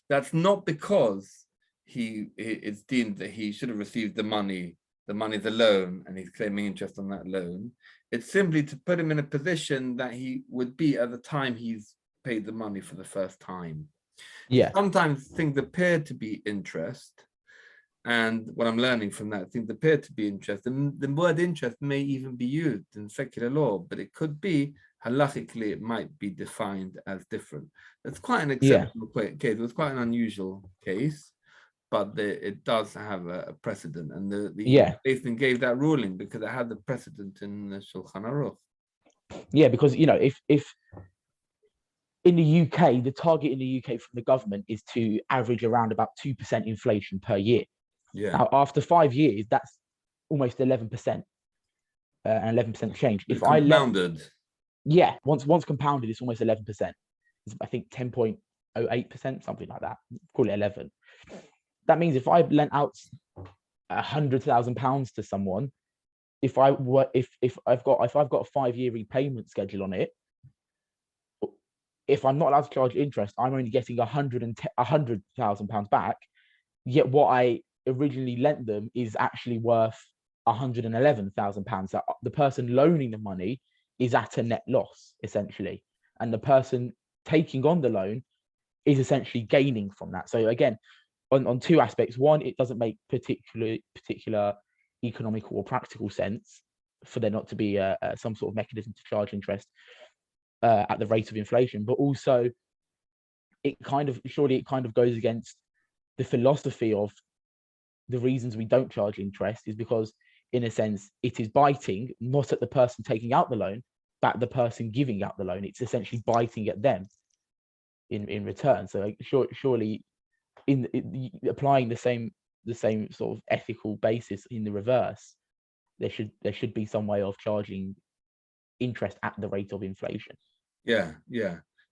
that's not because it's deemed that he should have received the money. The money's a loan, and he's claiming interest on that loan. It's simply to put him in a position that he would be at the time he's paid the money for the first time. Yeah. Sometimes things appear to be interest, and what I'm learning from that, things appear to be interest, and the word interest may even be used in secular law, but it could be halachically, it might be defined as different. It's quite an exceptional case. It was quite an unusual case, but it does have a precedent, and the Basin gave that ruling because it had the precedent in the Shulchan Aruch. Yeah, because if in the UK, the target in the UK from the government is to average around about 2% inflation per year. Yeah. Now, after 5 years, that's almost 11%, and 11% change. If compounded. Once compounded, it's almost 11%. It's, I think, 10.08%, something like that. Call it 11. That means if I've lent out £100,000 to someone, if I've got a 5-year repayment schedule on it, if I'm not allowed to charge interest, I'm only getting £100,000 back. Yet what I originally lent them is actually worth £111,000. So the person loaning the money is at a net loss, essentially, and the person taking on the loan is essentially gaining from that. So again, on two aspects. One, it doesn't make particular economical or practical sense for there not to be some sort of mechanism to charge interest at the rate of inflation, but also it kind of goes against the philosophy of the reasons we don't charge interest is because, in a sense, it is biting not at the person taking out the loan, but the person giving out the loan. It's essentially biting at them in return. So surely in applying the same sort of ethical basis in the reverse, there should be some way of charging interest at the rate of inflation. Yeah.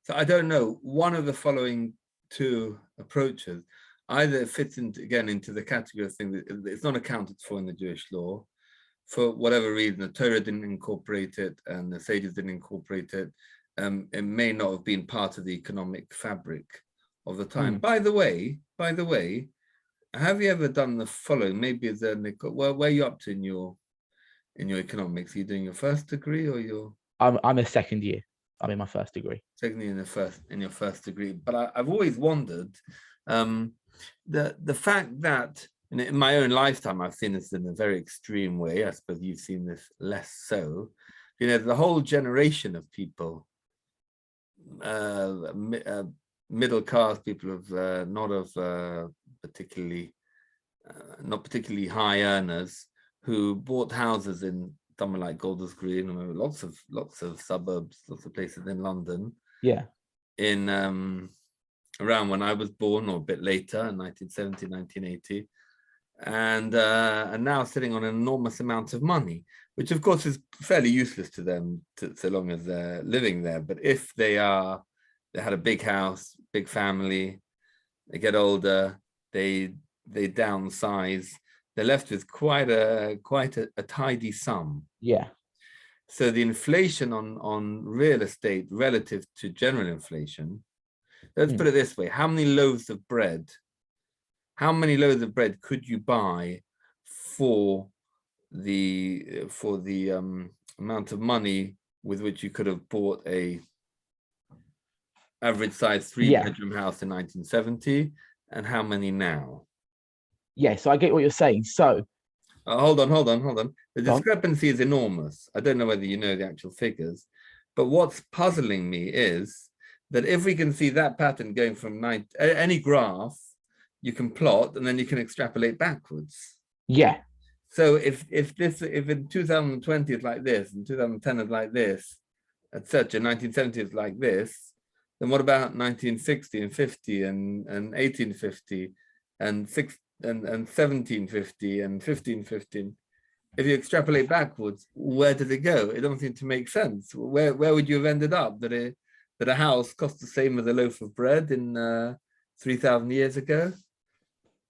So I don't know, one of the following two approaches either fits into the category of thing that it's not accounted for in the Jewish law for whatever reason. The Torah didn't incorporate it and the sages didn't incorporate it. It may not have been part of the economic fabric of the time. By the way, have you ever done the following? Maybe as a where are you up to in your economics? Are you doing your first degree or your? I'm a second year. I'm in my first degree. Second year in your first degree. But I've always wondered the fact that in my own lifetime I've seen this in a very extreme way. I suppose you've seen this less so. The whole generation of people, middle class people of not particularly high earners, who bought houses in somewhere like Golders Green, lots of suburbs, lots of places in London. Yeah. In around when I was born or a bit later, in 1970, 1980, and now sitting on an enormous amount of money, which of course is fairly useless to them so long as they're living there. But if they had a big house, big family, they get older, they downsize, they're left with quite a tidy sum. Yeah. So the inflation on real estate relative to general inflation, let's put it this way: how many loaves of bread could you buy for the amount of money with which you could have bought a average size 3-bedroom house in 1970, and how many now? Yeah, so I get what you're saying. So hold on. The discrepancy is enormous. I don't know whether you know the actual figures, but what's puzzling me is that if we can see that pattern going from any graph, you can plot and then you can extrapolate backwards. Yeah. So if in 2020 is like this, and 2010 is like this, etc., 1970 is like this, then what about 1960 and 50 and 1850 and 1750 and 1550? If you extrapolate backwards, where did it go? It doesn't seem to make sense. Where would you have ended up? That a house cost the same as a loaf of bread in 3,000 years ago?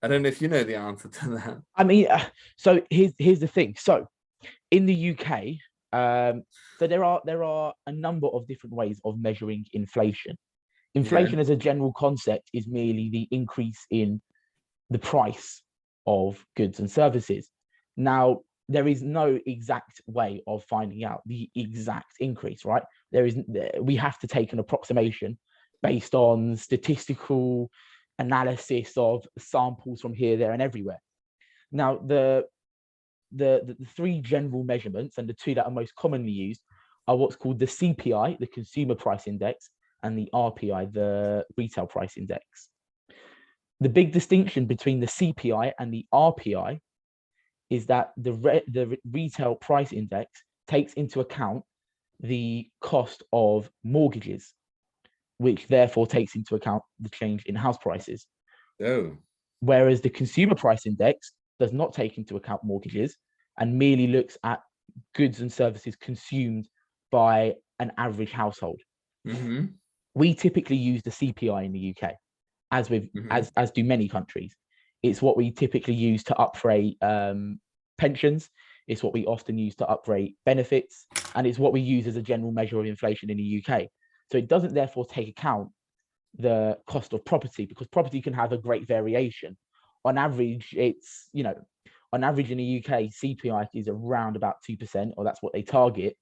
I don't know if you know the answer to that. I mean, so here's the thing. So in the UK, so there are a number of different ways of measuring inflation. Inflation as a general concept is merely the increase in the price of goods and services. Now, there is no exact way of finding out the exact increase, right? We have to take an approximation based on statistical analysis of samples from here, there, and everywhere. Now, the three general measurements, and the two that are most commonly used, are what's called the CPI, the Consumer Price Index, and the RPI, the Retail Price Index. The big distinction between the CPI and the RPI is that the Retail Price Index takes into account the cost of mortgages, which therefore takes into account the change in house prices. Oh. Whereas the Consumer Price Index does not take into account mortgages and merely looks at goods and services consumed by an average household. Mm-hmm. We typically use the CPI in the UK, as do many countries. It's what we typically use to uprate pensions. It's what we often use to uprate benefits, and it's what we use as a general measure of inflation in the UK. So it doesn't therefore take account the cost of property, because property can have a great variation. On average, on average in the UK, CPI is around about 2%, or that's what they target,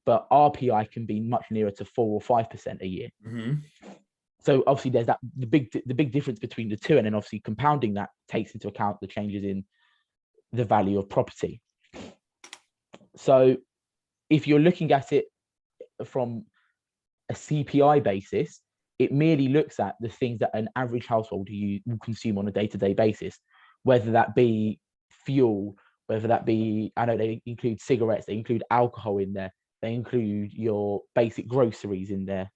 but RPI can be much nearer to 4 or 5% a year. Mm-hmm. So obviously there's the big difference between the two, and then obviously compounding that takes into account the changes in the value of property. So if you're looking at it from a CPI basis, it merely looks at the things that an average household will consume on a day-to-day basis, whether that be fuel, whether that be, I know they include cigarettes, they include alcohol in there, they include your basic groceries in there,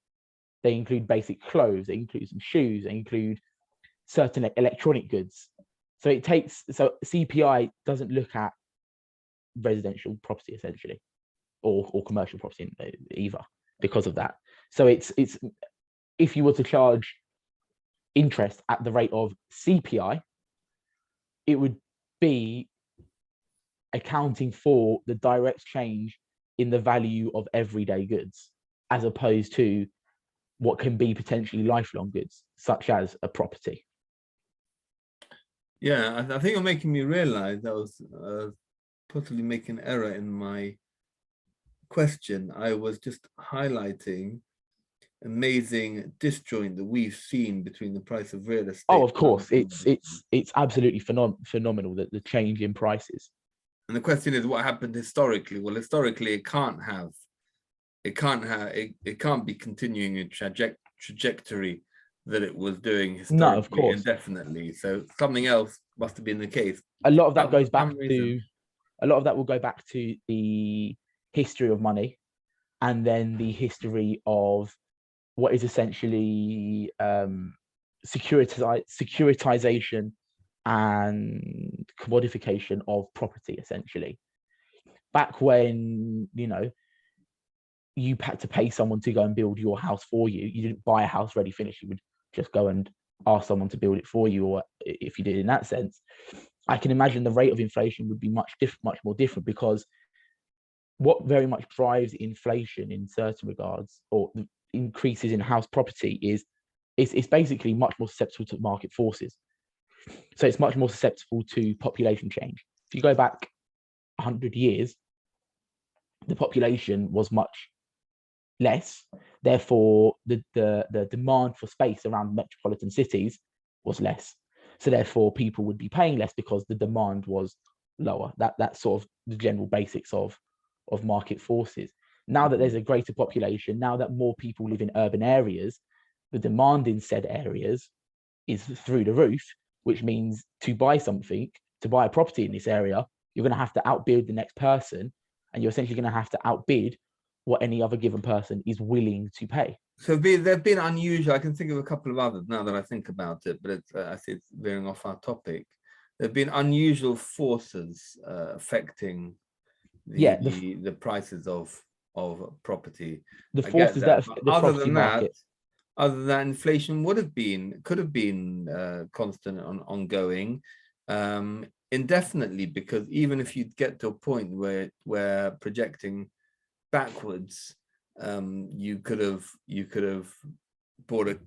they include basic clothes, they include some shoes, they include certain electronic goods. So CPI doesn't look at residential property essentially, or commercial property either, because of that. So it's if you were to charge interest at the rate of CPI, it would be accounting for the direct change in the value of everyday goods, as opposed to what can be potentially lifelong goods, such as a property. Yeah, I think you're making me realize I was possibly making an error in my question. I was just highlighting amazing disjoint that we've seen between the price of real estate. Oh, of course, it's absolutely phenomenal, that the change in prices. And the question is, what happened historically? Well, historically, it can't be continuing a trajectory that it was doing historically, no, of course, indefinitely. So something else must have been the case. A lot of that will go back to the history of money, and then the history of what is essentially securitization and commodification of property, essentially. Back when, you had to pay someone to go and build your house for you. You didn't buy a house ready finished. You would just go and ask someone to build it for you, or if you did in that sense. I can imagine the rate of inflation would be much more different, because what very much drives inflation in certain regards, or the increases in house property, is it's basically much more susceptible to market forces. So it's much more susceptible to population change. If you go back 100 years, the population was much less. Therefore, the demand for space around metropolitan cities was less. So therefore, people would be paying less because the demand was lower. That's sort of the general basics of market forces. Now that there's a greater population, now that more people live in urban areas, the demand in said areas is through the roof, which means to buy a property in this area, you're going to have to outbid the next person, and you're essentially going to have to outbid what any other given person is willing to pay. So they've been unusual. I can think of a couple of others now that I think about it, but I see it's veering off our topic. There have been unusual forces affecting the prices of property. The forces that affect the property market. Other than that, inflation could have been constant and ongoing indefinitely, because even if you get to a point where projecting backwards, you could have bought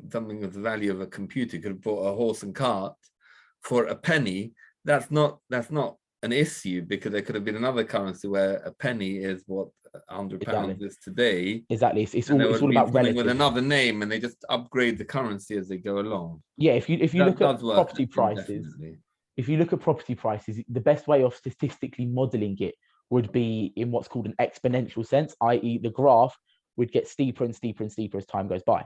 something of the value of a computer. You could have bought a horse and cart for a penny, that's not an issue, because there could have been another currency where a penny is what £100 is today. Exactly. It's And there all would be about something with relative. another name, and they just upgrade the currency as they go along. Yeah, if you That look at does work property prices, indefinitely. if you look at property prices, the best way of statistically modeling it would be in what's called an exponential sense, i.e., the graph would get steeper and steeper and steeper as time goes by.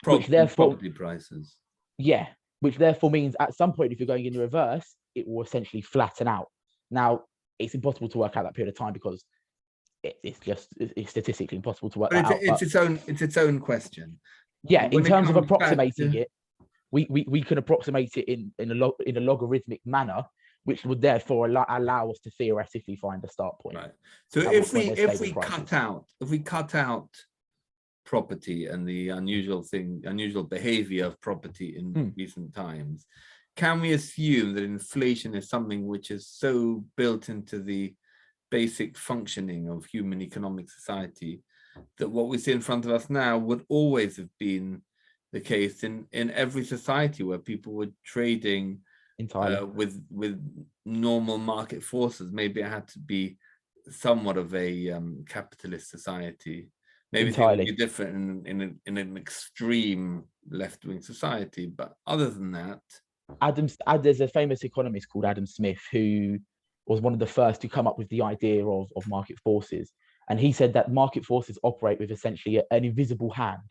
Which therefore, property prices. yeah, which therefore means at some point, if you're going in the reverse, it will essentially flatten out. Now, it's impossible to work out that period of time because it's statistically impossible to work that out. It's its own question. Yeah, When in terms of approximating it, we can approximate it in a logarithmic manner, which would therefore allow us to theoretically find a start point. Right. So if we cut out property and the unusual behavior of property in recent times, can we assume that inflation is something which is so built into the basic functioning of human economic society that what we see in front of us now would always have been the case in every society where people were trading with normal market forces? Maybe it had to be somewhat of a capitalist society. Maybe things would be different in an extreme left-wing society, but other than that, there's a famous economist called Adam Smith who was one of the first to come up with the idea of market forces, and he said that market forces operate with essentially an invisible hand,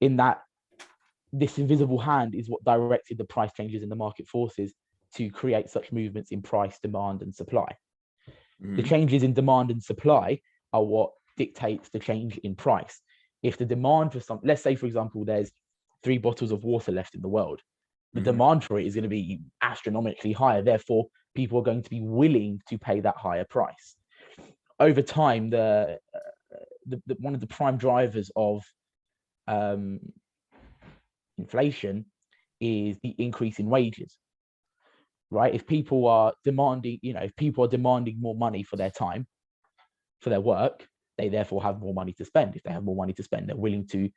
in that this invisible hand is what directed the price changes in the market forces to create such movements in price, demand, and supply. The changes in demand and supply are what dictates the change in price. If the demand for let's say, for example, there's 3 bottles of water left in the world, the demand for it is going to be astronomically higher. Therefore, people are going to be willing to pay that higher price. Over time, one of the prime drivers of inflation is the increase in wages. Right? If people are demanding more money for their time, for their work, they therefore have more money to spend. If they have more money to spend, they're willing to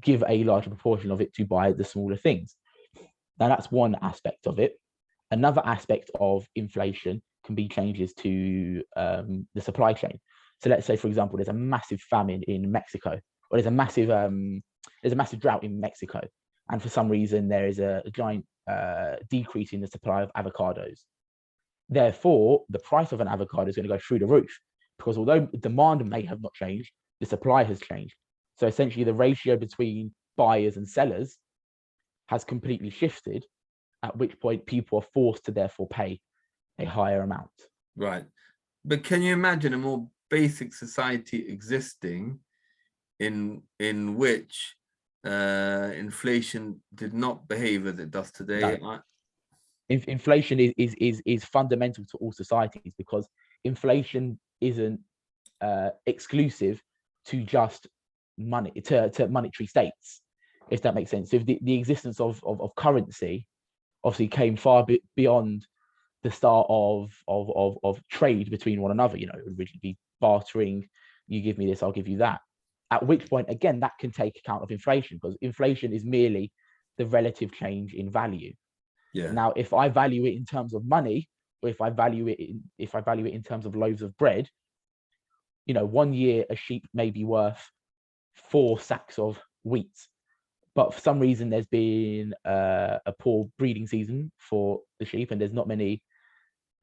give a larger proportion of it to buy the smaller things. Now, that's one aspect of it. Another aspect of inflation can be changes to the supply chain. So let's say, for example, there's a massive famine in Mexico, or there's a massive drought in Mexico, and for some reason there is a giant decrease in the supply of avocados. Therefore, the price of an avocado is going to go through the roof, because although demand may have not changed, the supply has changed. So essentially, the ratio between buyers and sellers has completely shifted, at which point people are forced to therefore pay a higher amount. Right. But can you imagine a more basic society existing in which inflation did not behave as it does today? No. Inflation is fundamental to all societies, because inflation isn't exclusive to just money, to monetary states, if that makes sense. So the existence of currency obviously came far beyond the start of trade between one another. It would originally be bartering, you give me this, I'll give you that. At which point, again, that can take account of inflation, because inflation is merely the relative change in value. Yeah. Now, if I value it in terms of money, or if I value it in terms of loaves of bread, 1 year a sheep may be worth 4 sacks of wheat, but for some reason there's been a poor breeding season for the sheep, and there's not many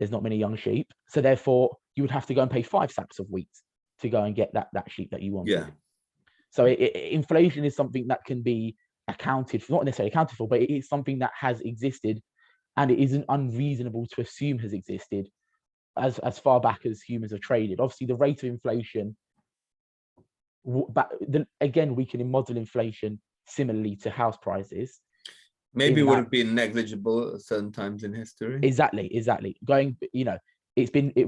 young sheep. So therefore, you would have to go and pay 5 sacks of wheat to go and get that sheep that you want. Yeah. So inflation is something that can be accounted for, not necessarily accounted for, but it is something that has existed, and it isn't unreasonable to assume has existed as far back as humans have traded. Obviously, the rate of inflation, again, we can model inflation similarly to house prices. Maybe it would have been negligible at certain times in history. Exactly. It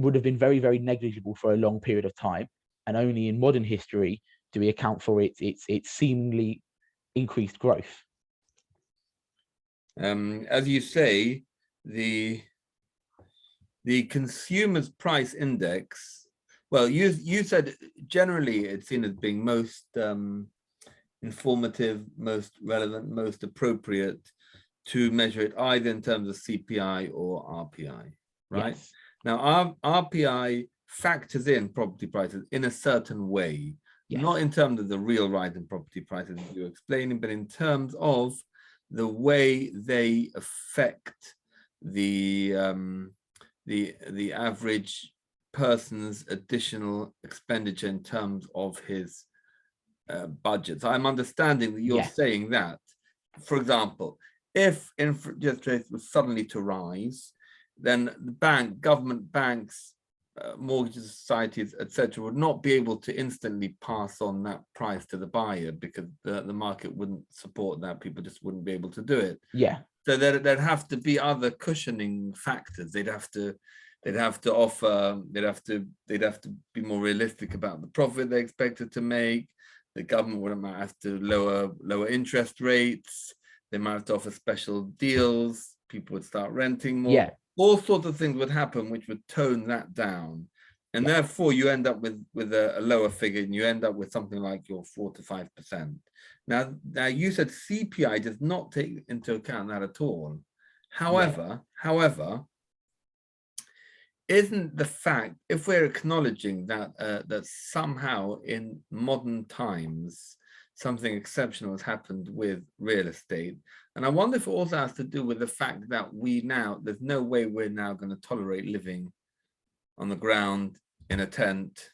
would have been very, very negligible for a long period of time, and only in modern history do we account for its seemingly increased growth. As you say, the consumer's price index, well, you said generally it's seen as being most informative, most relevant, most appropriate to measure it either in terms of CPI or RPI, right? Yes. Now, our RPI factors in property prices in a certain way, Yes. not in terms of the real rise in property prices you're explaining, but in terms of the way they affect the average person's additional expenditure in terms of his budget. So I'm understanding that you're saying that, for example, if interest rates were suddenly to rise, then the government banks, mortgage societies, etc., would not be able to instantly pass on that price to the buyer because the market wouldn't support that. People just wouldn't be able to do it. Yeah. So there'd have to be other cushioning factors. They'd have to offer. They'd have to be more realistic about the profit they expected to make. The government might have to lower interest rates. They might have to offer special deals. People would start renting more. Yeah. All sorts of things would happen which would tone that down. And therefore you end up with a lower figure, and you end up with something like your 4 to 5%. Now you said CPI does not take into account that at all. However, isn't the fact, if we're acknowledging that that somehow in modern times something exceptional has happened with real estate, and I wonder if it also has to do with the fact that there's no way we're now going to tolerate living on the ground in a tent.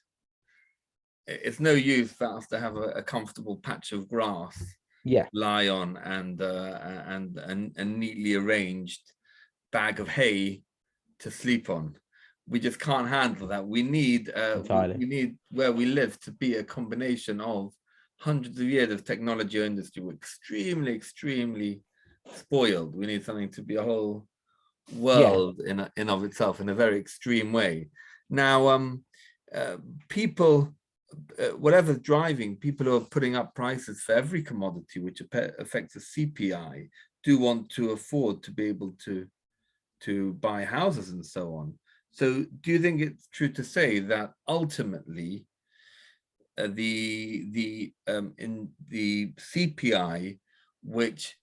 It's no use for us to have a comfortable patch of grass lie on and neatly arranged bag of hay to sleep on. We just can't handle that. We need we need where we live to be a combination of hundreds of years of technology or industry. We're extremely spoiled. We need something to be a whole world in of itself in a very extreme way. Now, people, whatever's driving, people who are putting up prices for every commodity which affects the CPI do want to afford to be able to buy houses and so on. So do you think it's true to say that ultimately in the CPI, which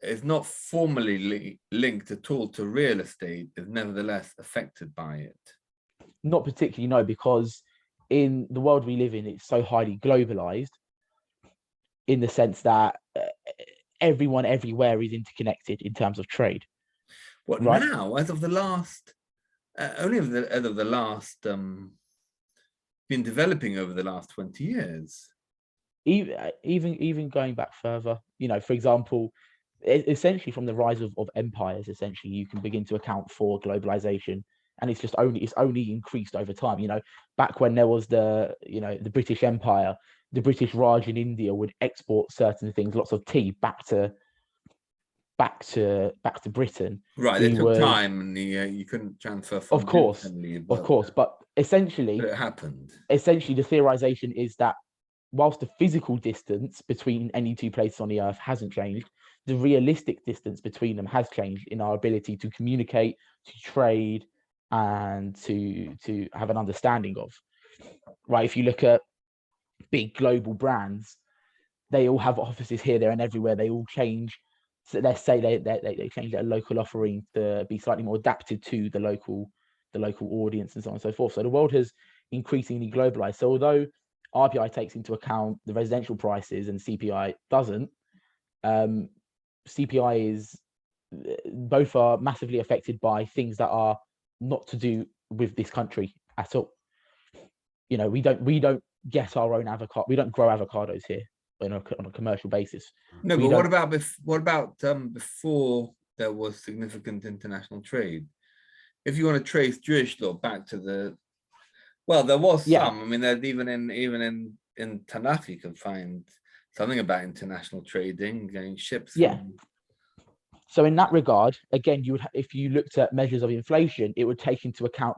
is not formally linked at all to real estate, is nevertheless affected by it? Not particularly, no, because in the world we live in, it's so highly globalized in the sense that everyone everywhere is interconnected in terms of trade. What now, as of the last, been developing over the last 20 years? Even going back further, for example, essentially from the rise of empires, essentially you can begin to account for globalization, and it's only increased over time. Back when there was the British Empire, the British Raj in India would export certain things, lots of tea, back to Britain. Right, it took time, and you couldn't transfer funds. Of course, but essentially it happened. Essentially, the theorization is that whilst the physical distance between any two places on the earth hasn't changed, the realistic distance between them has changed in our ability to communicate, to trade, and to have an understanding of. Right, if you look at big global brands, they all have offices here, there, and everywhere. They all change. So let's say they change their local offering to be slightly more adapted to the local audience and so on and so forth. So the world has increasingly globalized. So although RPI takes into account the residential prices and CPI doesn't, CPI is, both are massively affected by things that are not to do with this country at all. We don't get our own avocado. We don't grow avocados here on a commercial basis. No, but what about before there was significant international trade? If you want to trace Jewish law back to there was some. I mean, there's even in Tanakh you can find something about international trading, getting ships. So in that regard, again, if you looked at measures of inflation, it would take into account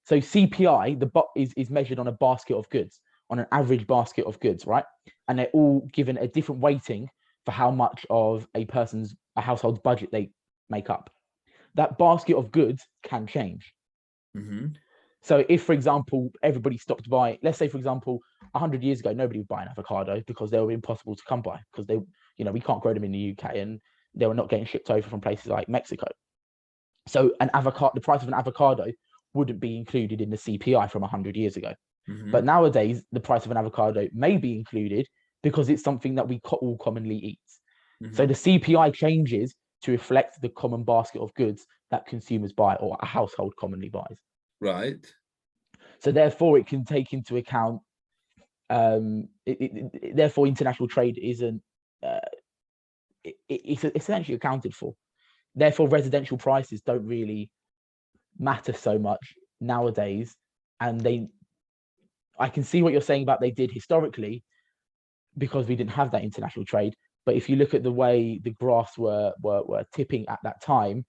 so CPI is measured on a basket of goods, on an average basket of goods, right? And they're all given a different weighting for how much of a household's budget they make up. That basket of goods can change. Mm-hmm. So if, for example, everybody stopped buying, let's say, for example, 100 years ago, nobody would buy an avocado because they were impossible to come by because we can't grow them in the UK. And they were not getting shipped over from places like Mexico. So the price of an avocado wouldn't be included in the CPI from 100 years ago. But nowadays, the price of an avocado may be included because it's something that we all commonly eat. So the CPI changes to reflect the common basket of goods that consumers buy or a household commonly buys. Right. So therefore, it can take into account. Therefore, international trade isn't. It's essentially accounted for. Therefore, residential prices don't really matter so much nowadays, and I can see what you're saying about they did historically because we didn't have that international trade. But if you look at the way the graphs were tipping at that time,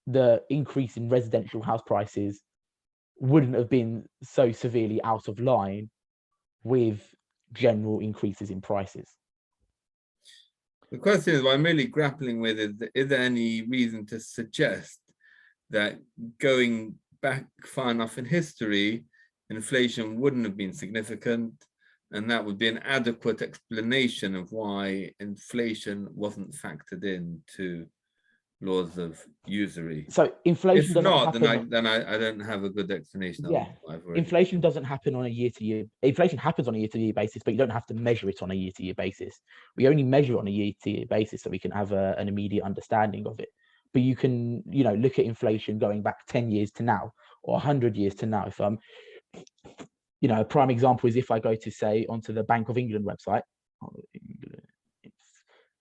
the increase in residential house prices wouldn't have been so severely out of line with general increases in prices. The question is, what I'm really grappling with is there any reason to suggest that going back far enough in history, inflation wouldn't have been significant, and that would be an adequate explanation of why inflation wasn't factored into laws of usury? So inflation If doesn't not, happen. then I don't have a good explanation. Yeah, inflation doesn't happen on a year-to-year. Inflation happens on a year-to-year basis, but you don't have to measure it on a year-to-year basis. We only measure on a year-to-year basis so we can have an immediate understanding of it. But you can, look at inflation going back 10 years to now or 100 years to now. If a prime example is if I go to say onto the Bank of England website,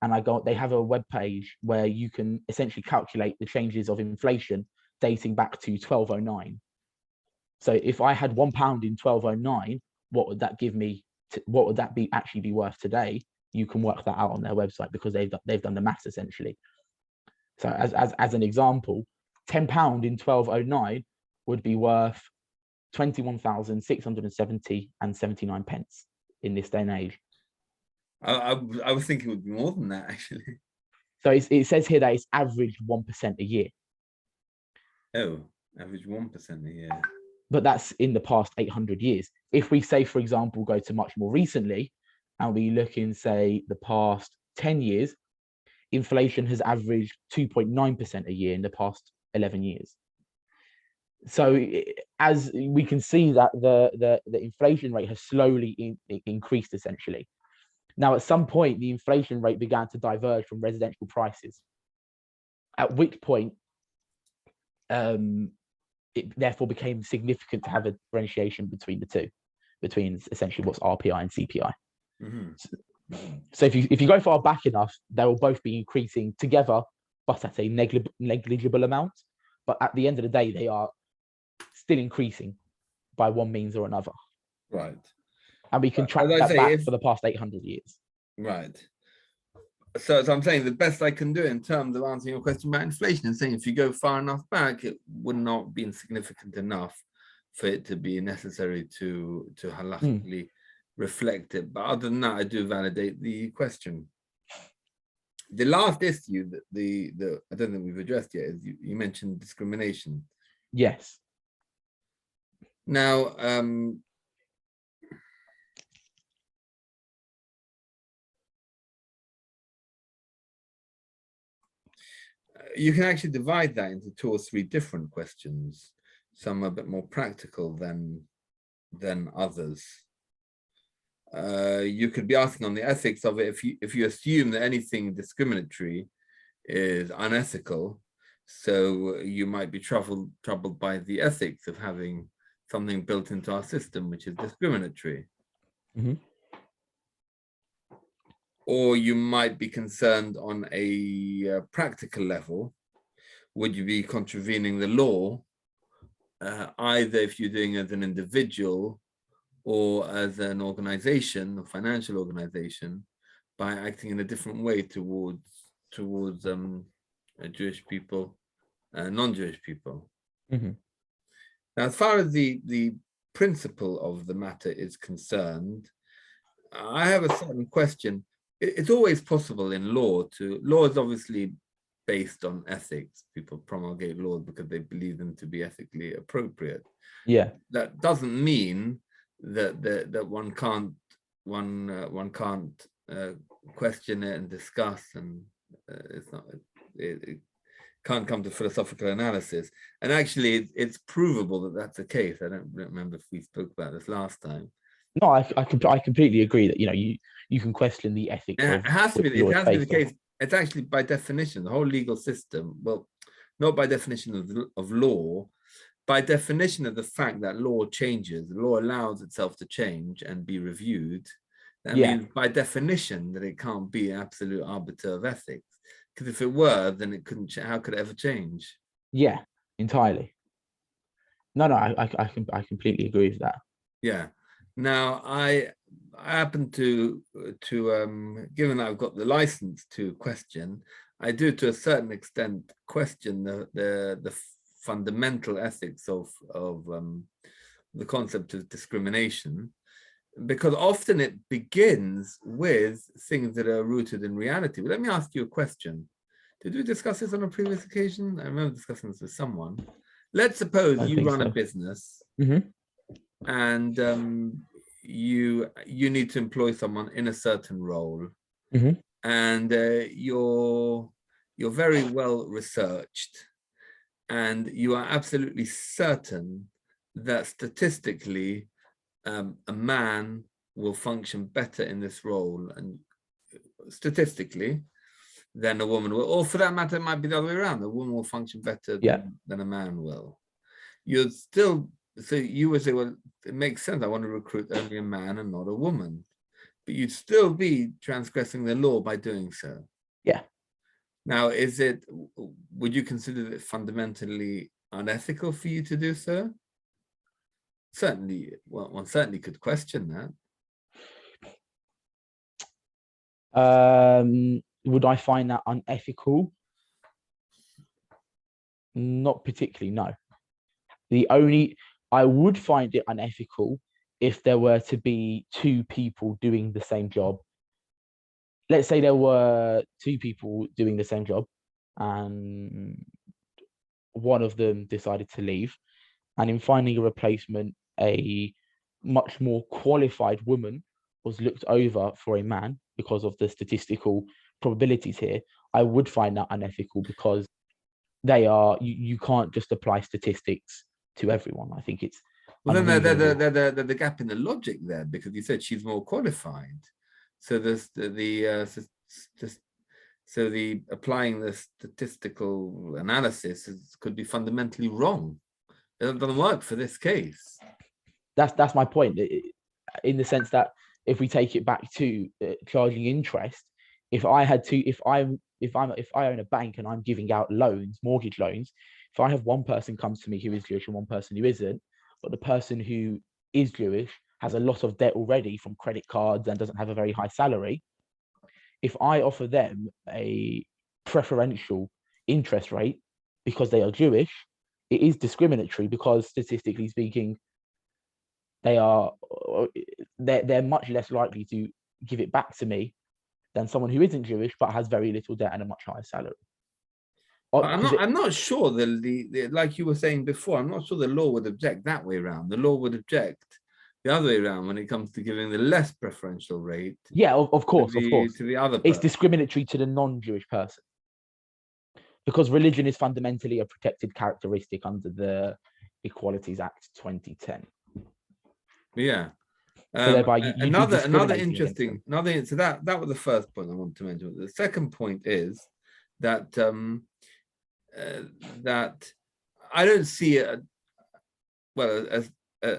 and they have a web page where you can essentially calculate the changes of inflation dating back to 1209. So if I had £1 in 1209, what would that give me? What would that actually be worth today? You can work that out on their website because they've done the maths essentially. So as an example, £10 in 1209 would be worth 21,670.79 pence in this day and age. I was thinking it would be more than that, actually. So it says here that it's averaged 1% a year. Oh, average 1% a year. But that's in the past 800 years. If we say, for example, go to much more recently, and we look in, say, the past 10 years, inflation has averaged 2.9% a year in the past 11 years. So as we can see that the inflation rate has slowly increased essentially. Now, at some point, the inflation rate began to diverge from residential prices, at which point it therefore became significant to have a differentiation between the two, between essentially what's RPI and CPI. So if you go far back enough, they will both be increasing together, but at a negligible amount. But at the end of the day, they are still increasing by one means or another. Right. And we can track that back for the past 800 years. Right. So I'm saying the best I can do in terms of answering your question about inflation is saying if you go far enough back, it would not be insignificant enough for it to be necessary to halachically reflect it. But other than that, I do validate the question. The last issue that I don't think we've addressed yet is you mentioned discrimination. Yes. Now, you can actually divide that into 2 or 3 different questions. Some are a bit more practical than others. You could be asking on the ethics of it if you assume that anything discriminatory is unethical, so you might be troubled by the ethics of having something built into our system which is discriminatory. Or you might be concerned on a practical level. Would you be contravening the law, either if you're doing it as an individual or as an organization, a financial organization, by acting in a different way towards Jewish people, non-Jewish people? Now, as far as the principle of the matter is concerned, I have a certain question. It's always possible in law is obviously based on ethics. People promulgate laws because they believe them to be ethically appropriate. Yeah. That doesn't mean that one can't question it and discuss and it's not. It can't come to philosophical analysis. And actually, it's provable that that's the case. I don't remember if we spoke about this last time. No, I completely agree that you can question the ethics It of has to be. law It is has to be the based on. case. It's actually by definition the whole legal system. Well, not by definition of law, by definition of the fact that law changes. Law allows itself to change and be reviewed. That Yeah, means by definition that it can't be an absolute arbiter of ethics. Because if it were, then it couldn't. How could it ever change? yeah, entirely. No, I completely agree with that. Yeah. Now I happen to given that I've got the license to question, I do to a certain extent question the fundamental ethics of the concept of discrimination, because often it begins with things that are rooted in reality. But let me ask you a question. Did we discuss this on a previous occasion? I remember discussing this with someone. Let's suppose I you think run a so. business Hmm. and you need to employ someone in a certain role, Hmm. and you're very well researched, and you are absolutely certain that statistically a man will function better in this role, and statistically, than a woman will, or for that matter, it might be the other way around. A woman will function better Yeah, than a man will. You'd still, so you would say, well, it makes sense. I want to recruit only a man and not a woman. But you'd still be transgressing the law by doing so. yeah. Now, would you consider it fundamentally unethical for you to do so? Certainly, well, one certainly could question that. Would I find that unethical? Not particularly, no. I would find it unethical if there were to be two people doing the same job. Let's say there were two people doing the same job and one of them decided to leave, and in finding a replacement, a much more qualified woman was looked over for a man because of the statistical probabilities here. I would find that unethical because you can't just apply statistics to everyone. I think it's Well, then unreasonable. the gap in the logic there, because you said she's more qualified. So so the applying the statistical analysis could be fundamentally wrong. It doesn't work for this case. That's my point, in the sense that if we take it back to charging interest, if I own a bank and I'm giving out loans, mortgage loans, if I have one person comes to me who is Jewish and one person who isn't, but the person who is Jewish has a lot of debt already from credit cards and doesn't have a very high salary, if I offer them a preferential interest rate because they are Jewish, it is discriminatory because statistically speaking, they're much less likely to give it back to me than someone who isn't Jewish but has very little debt and a much higher salary. I'm not sure the like you were saying before, I'm not sure the law would object that way around. The law would object the other way around when it comes to giving the less preferential rate. Yeah, of course. To the other person. It's discriminatory to the non-Jewish person because religion is fundamentally a protected characteristic under the Equalities Act 2010. Yeah. So thereby, another interesting so that was the first point I wanted to mention. The second point is that that I don't see a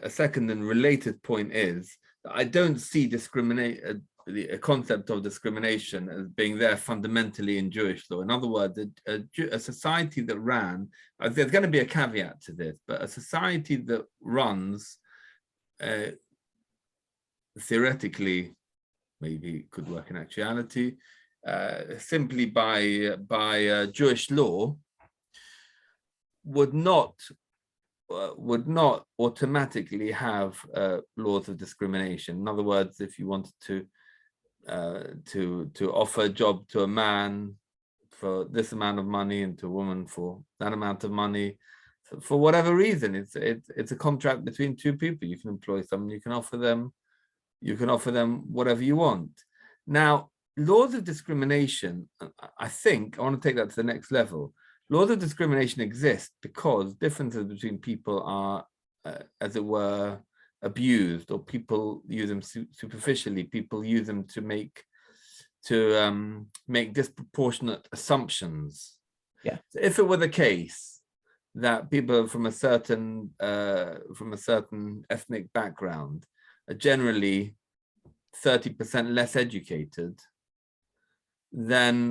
second and related point is that I don't see a concept of discrimination as being there fundamentally in Jewish law. In other words, a society that ran, there's going to be a caveat to this, but a society that runs theoretically, maybe could work in actuality, simply by Jewish law, would not automatically have laws of discrimination. In other words, if you wanted to offer a job to a man for this amount of money and to a woman for that amount of money, for whatever reason, it's a contract between two people. You can employ someone, you can offer them whatever you want. Now, laws of discrimination, I think, I want to take that to the next level. Laws of discrimination exist because differences between people are, as it were, abused, or people use them superficially. People use them to make disproportionate assumptions. Yeah. So if it were the case that people from a certain ethnic background are generally 30% less educated, then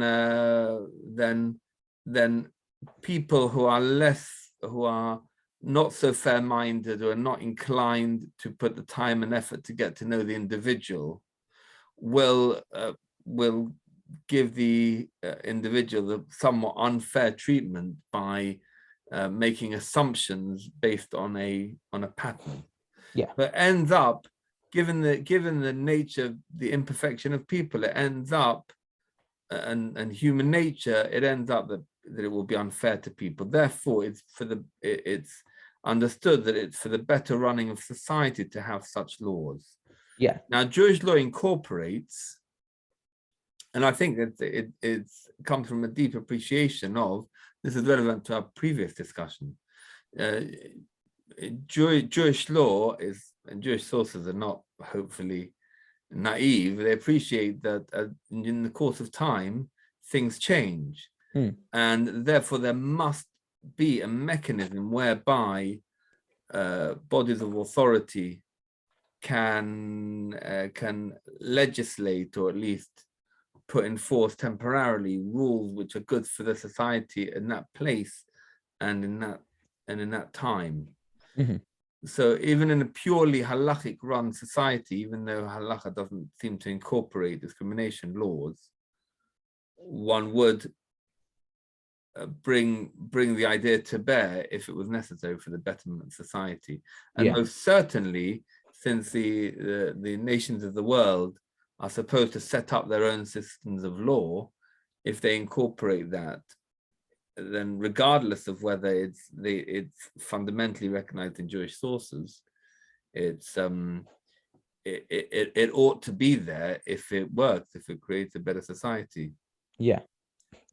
people who are not so fair-minded, or are not inclined to put the time and effort to get to know the individual, will give the individual the somewhat unfair treatment by making assumptions based on a pattern. Yeah. But ends up, given the nature of the imperfection of people, it ends up, and human nature, it ends up that it will be unfair to people. Therefore, it's understood that it's for the better running of society to have such laws. Yeah. Now, Jewish law incorporates, and I think that it comes from a deep appreciation of, this is relevant to our previous discussion. Jewish law is, and Jewish sources are not hopefully naive. They appreciate that in the course of time, things change. And therefore there must be a mechanism whereby bodies of authority can legislate, or at least put in force temporarily, rules which are good for the society in that place and in that time. So even in a purely halachic run society, even though halacha doesn't seem to incorporate discrimination laws, one would bring the idea to bear if it was necessary for the betterment of society. And most certainly, since the nations of the world are supposed to set up their own systems of law, if they incorporate that, then regardless of whether it's fundamentally recognized in Jewish sources, it ought to be there if it works, if it creates a better society. Yeah.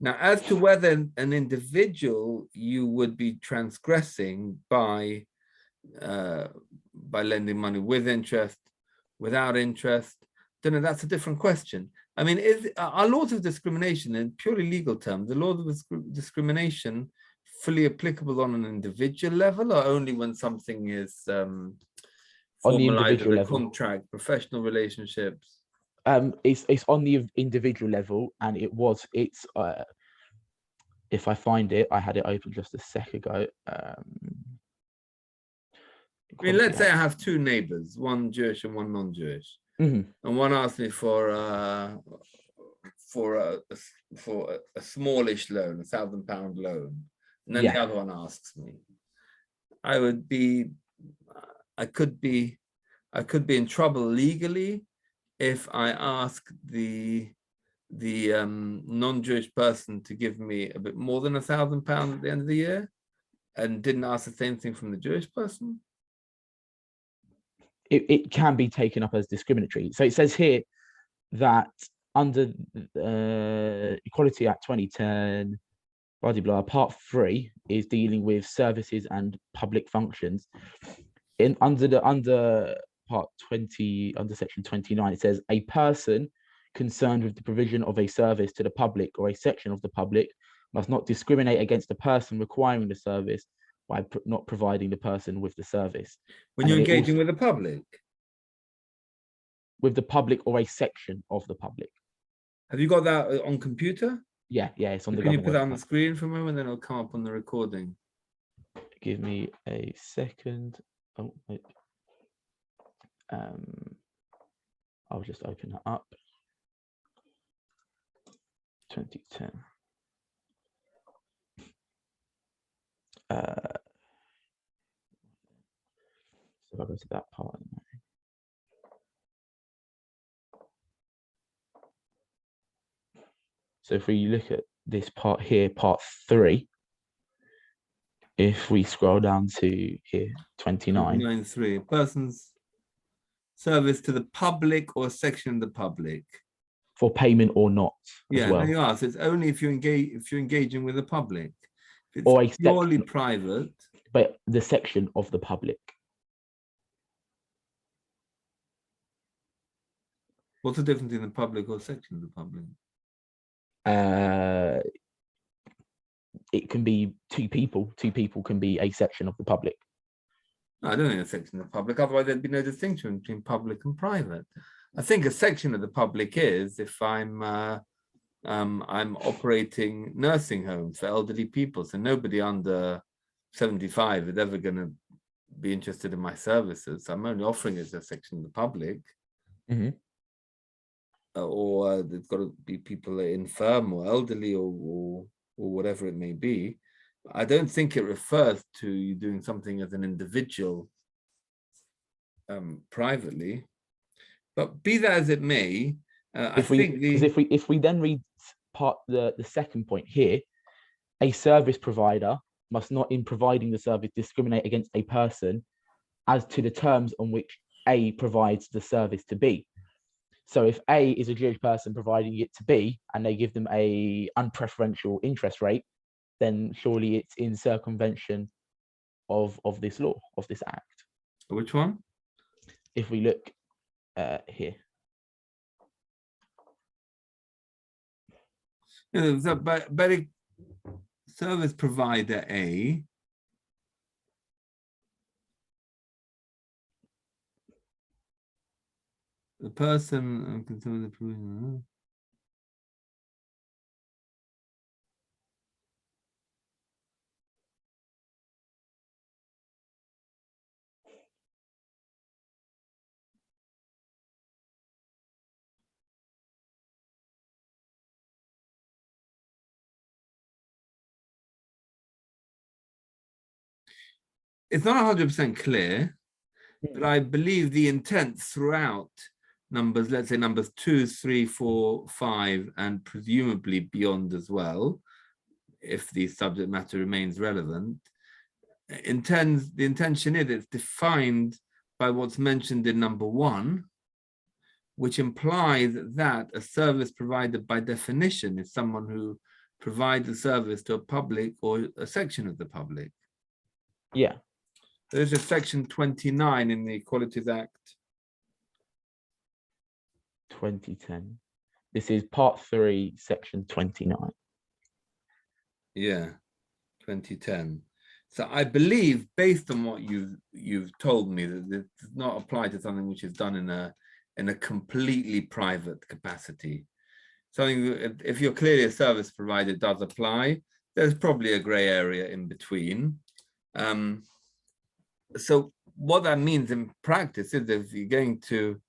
Now, as to whether an individual you would be transgressing by lending money with interest, without interest, don't know, that's a different question. I mean, are laws of discrimination, in purely legal terms, the laws of discrimination fully applicable on an individual level, or only when something is formalized as a contract, professional relationships? It's on the individual level, and it's if I find it, I had it open just a sec ago. I mean, let's say I have two neighbors, one Jewish and one non-Jewish, and one asks me for a smallish loan, £1,000 loan, and then the other one asks me. I could be in trouble legally if I ask the non-Jewish person to give me a bit more than £1,000 at the end of the year, and didn't ask the same thing from the Jewish person. It can be taken up as discriminatory. So it says here that under Equality Act 2010, blah, blah, blah, Part 3 is dealing with services and public functions. Under Part 20, under Section 29, it says a person concerned with the provision of a service to the public or a section of the public must not discriminate against the person requiring the service by not providing the person with the service. When you're engaging with the public? With the public or a section of the public. Have you got that on computer? Yeah, it's on the Can you put that on the screen for a moment, then it'll come up on the recording? Give me a second. Oh, wait. I'll just open that up. 2010. So if I go to that part. So if we look at this part here, part 3, if we scroll down to here, 29. 9.3, person's service to the public or section of the public. for payment or not as Yeah, well, no, you are. So it's only if you're engaging with the public. If or it's a purely section, private, but the section of the public. what's the difference in the public or section of the public? It can be two people. Two people can be a section of the public. No, I don't think a section of the public. Otherwise, there'd be no distinction between public and private. I think a section of the public is if I'm operating nursing homes for elderly people, so nobody under 75 is ever going to be interested in my services. So I'm only offering it as a section of the public. Mm-hmm. Or there's got to be people infirm or elderly or whatever it may be. I don't think it refers to you doing something as an individual privately. But be that as it may, if we then read the second point here, a service provider must not, in providing the service, discriminate against a person as to the terms on which A provides the service to B. So if A is a Jewish person providing it to B and they give them a unpreferential interest rate, then surely it's in circumvention of this law, of this act. Which one? If we look here. But a service provider A the person concerned with the it's not 100% clear, but I believe the intent throughout numbers, let's say numbers 2, 3, 4, 5, and presumably beyond as well, if the subject matter remains relevant, the intention is it's defined by what's mentioned in number 1, which implies that a service provider by definition is someone who provides a service to a public or a section of the public. Yeah. There's a section 29 in the Equalities Act. 2010. This is part 3, section 29. Yeah, 2010. So I believe, based on what you've told me, that it does not apply to something which is done in a completely private capacity. Something, if you're clearly a service provider, it does apply. There's probably a grey area in between. So what that means in practice is if you're going to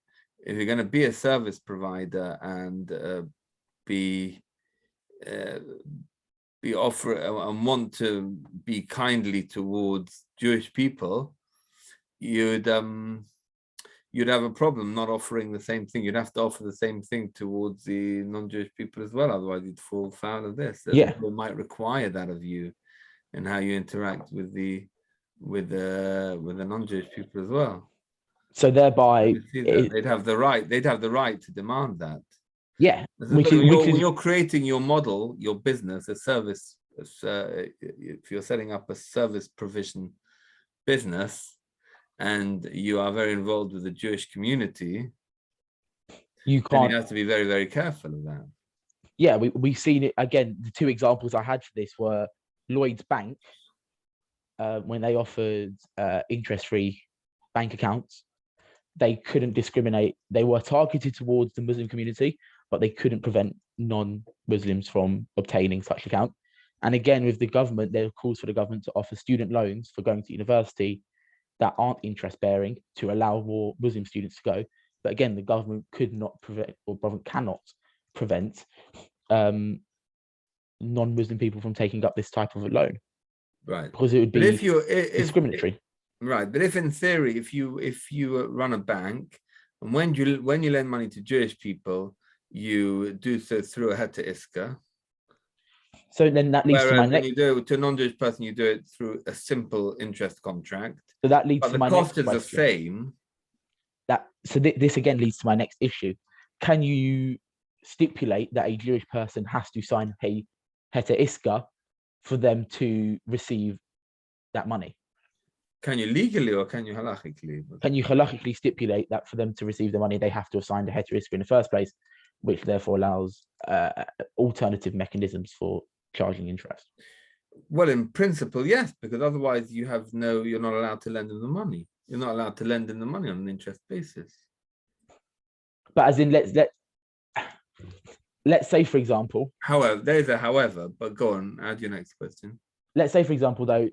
be a service provider and be offer and want to be kindly towards Jewish people, you'd have a problem not offering the same thing. You'd have to offer the same thing towards the non-Jewish people as well. Otherwise, you'd fall foul of this. Yeah, people might require that of you, and how you interact with the non-Jewish people as well. So thereby, they'd have the right to demand that. Yeah, when you're creating your model, your business, a service, if you're setting up a service provision business, and you are very involved with the Jewish community, you have to be very, very careful of that. Yeah, we've seen it again. The 2 examples I had for this were Lloyd's Bank, when they offered interest-free bank accounts. They couldn't discriminate. They were targeted towards the Muslim community, but they couldn't prevent non-Muslims from obtaining such account. And again, with the government, there are calls for the government to offer student loans for going to university that aren't interest-bearing to allow more Muslim students to go. But again, the government could not prevent, or government cannot prevent non-Muslim people from taking up this type of a loan. Right. Because it would be discriminatory. Right. But if in theory, if you run a bank, and when you lend money to Jewish people, you do so through a heta iska. So then that leads to my next. When you do it to a non-Jewish person, you do it through a simple interest contract. So that leads to my next question. But the cost is the same. This again leads to my next issue. Can you stipulate that a Jewish person has to sign a heter iska for them to receive that money? Can you legally or can you halachically? Can you halachically stipulate that for them to receive the money, they have to have signed a heter iska in the first place, which therefore allows alternative mechanisms for charging interest? Well, in principle, yes, because otherwise you're not allowed to lend them the money. You're not allowed to lend them the money on an interest basis. But as in, let's say, for example. However, there's a however, but go on, add your next question. Let's say, for example, though,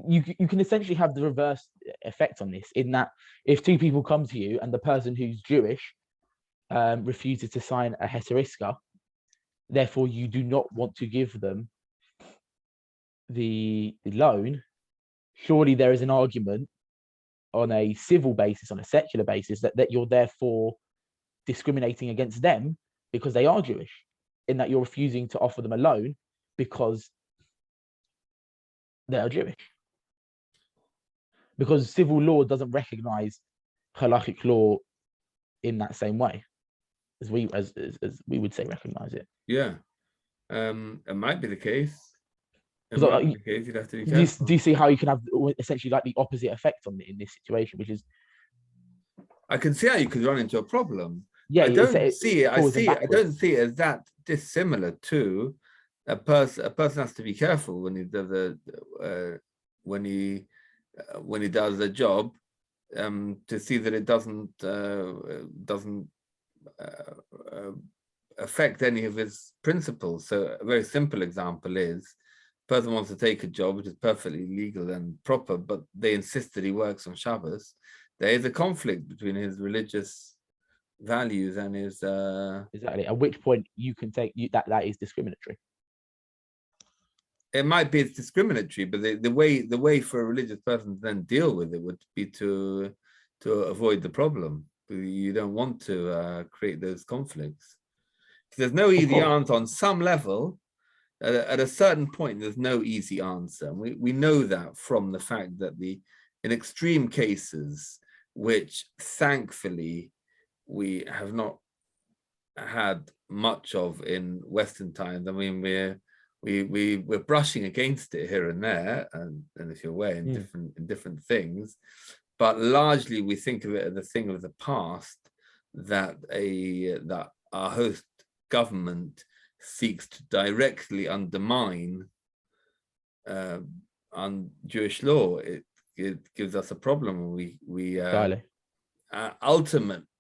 you can essentially have the reverse effect on this, in that if two people come to you and the person who's Jewish refuses to sign a heter iska, therefore you do not want to give them the loan, surely there is an argument on a civil basis, on a secular basis, that you're therefore discriminating against them because they are Jewish, in that you're refusing to offer them a loan because they are Jewish. Because civil law doesn't recognize halachic law in that same way as we would say recognize it. Yeah, it might be the case. You'd have to be careful. Do you see how you can have essentially like the opposite effect in this situation, which is? I can see how you could run into a problem. Yeah, I don't see it as that dissimilar to a person. A person has to be careful when he does when he does a job, to see that it doesn't affect any of his principles. So a very simple example is, a person wants to take a job which is perfectly legal and proper, but they insist that he works on Shabbos. There is a conflict between his religious values and his exactly. At which point you can take that is discriminatory. It might be it's discriminatory, but the way for a religious person to then deal with it would be to avoid the problem. You don't want to create those conflicts. There's no easy answer on some level. At a certain point, there's no easy answer. We know that from the fact that in extreme cases, which thankfully we have not had much of in Western times. I mean, we're brushing against it here and there, and if you're aware, in different things, but largely we think of it as a thing of the past, that our host government seeks to directly undermine on Jewish law. It gives us a problem. We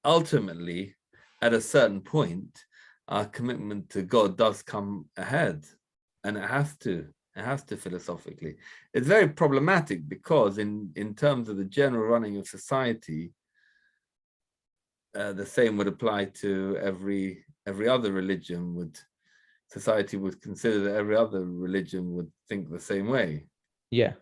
ultimately, at a certain point, our commitment to God does come ahead, and it has to philosophically. It's very problematic because in terms of the general running of society, the same would apply to every other religion. Society would consider that every other religion would think the same way. Yeah.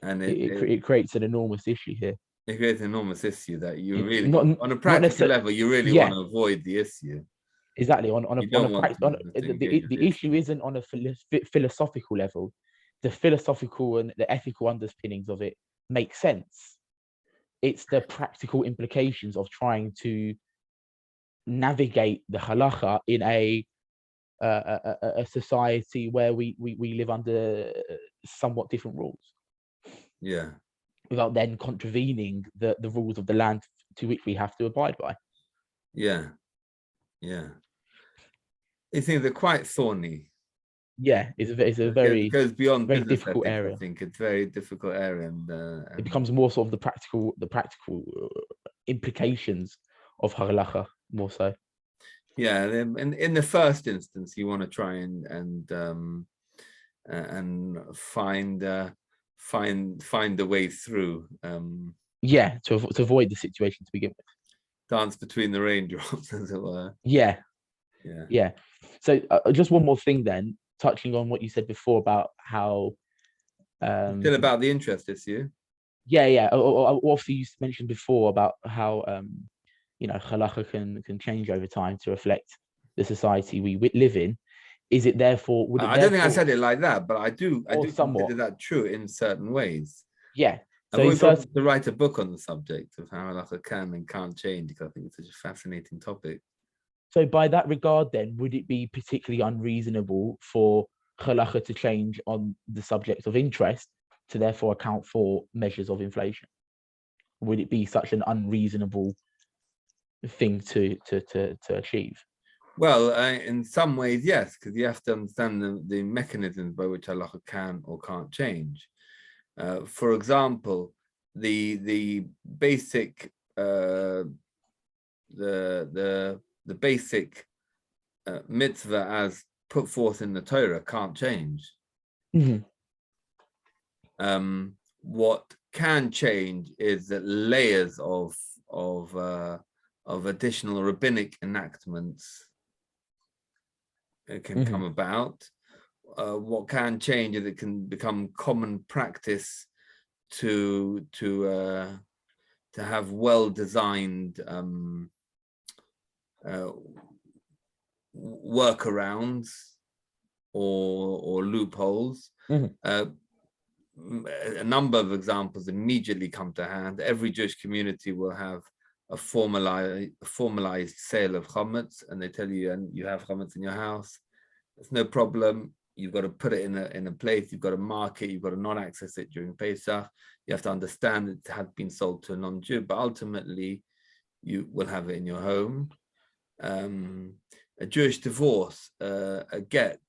And it creates an enormous issue here. It creates an enormous issue that you really, on a practical level, you really want to avoid the issue. Exactly. The issue isn't on a philosophical level. The philosophical and the ethical underpinnings of it make sense. It's the practical implications of trying to navigate the halacha in a society where we live under somewhat different rules. Yeah. Without then contravening the rules of the land to which we have to abide by. Yeah. Yeah. I think they're quite thorny. Yeah, it's a very, it goes beyond very difficult ethics, area. I think it's a very difficult area, and it becomes more sort of the practical implications of halacha more so. Yeah, in the first instance, you want to try and find the way through. Yeah, to avoid the situation to begin with. Dance between the raindrops, as it were. Yeah. Yeah. So just one more thing then, touching on what you said before about how still about the interest issue. Yeah. Obviously, you mentioned before about how halacha can change over time to reflect the society we live in. Is it therefore? I don't think I said it like that, but I do consider that true in certain ways. Yeah. I've always wanted to write a book on the subject of how halacha can and can't change, because I think it's such a fascinating topic. So by that regard, then, would it be particularly unreasonable for halacha to change on the subject of interest to therefore account for measures of inflation? Would it be such an unreasonable thing to achieve? Well, in some ways, yes, because you have to understand the mechanisms by which halacha can or can't change. For example, the basic the basic mitzvah as put forth in the Torah can't change. Mm-hmm. What can change is that layers of additional rabbinic enactments can come about. What can change is it can become common practice to have well-designed workarounds or loopholes. A number of examples immediately come to hand. Every Jewish community will have a formalized sale of chametz, and they tell you, and you have chametz in your house. It's no problem. You've got to put it in a place. You've got to mark it. You've got to not access it during Pesach. You have to understand it had been sold to a non-Jew, but ultimately you will have it in your home. A Jewish divorce, a get,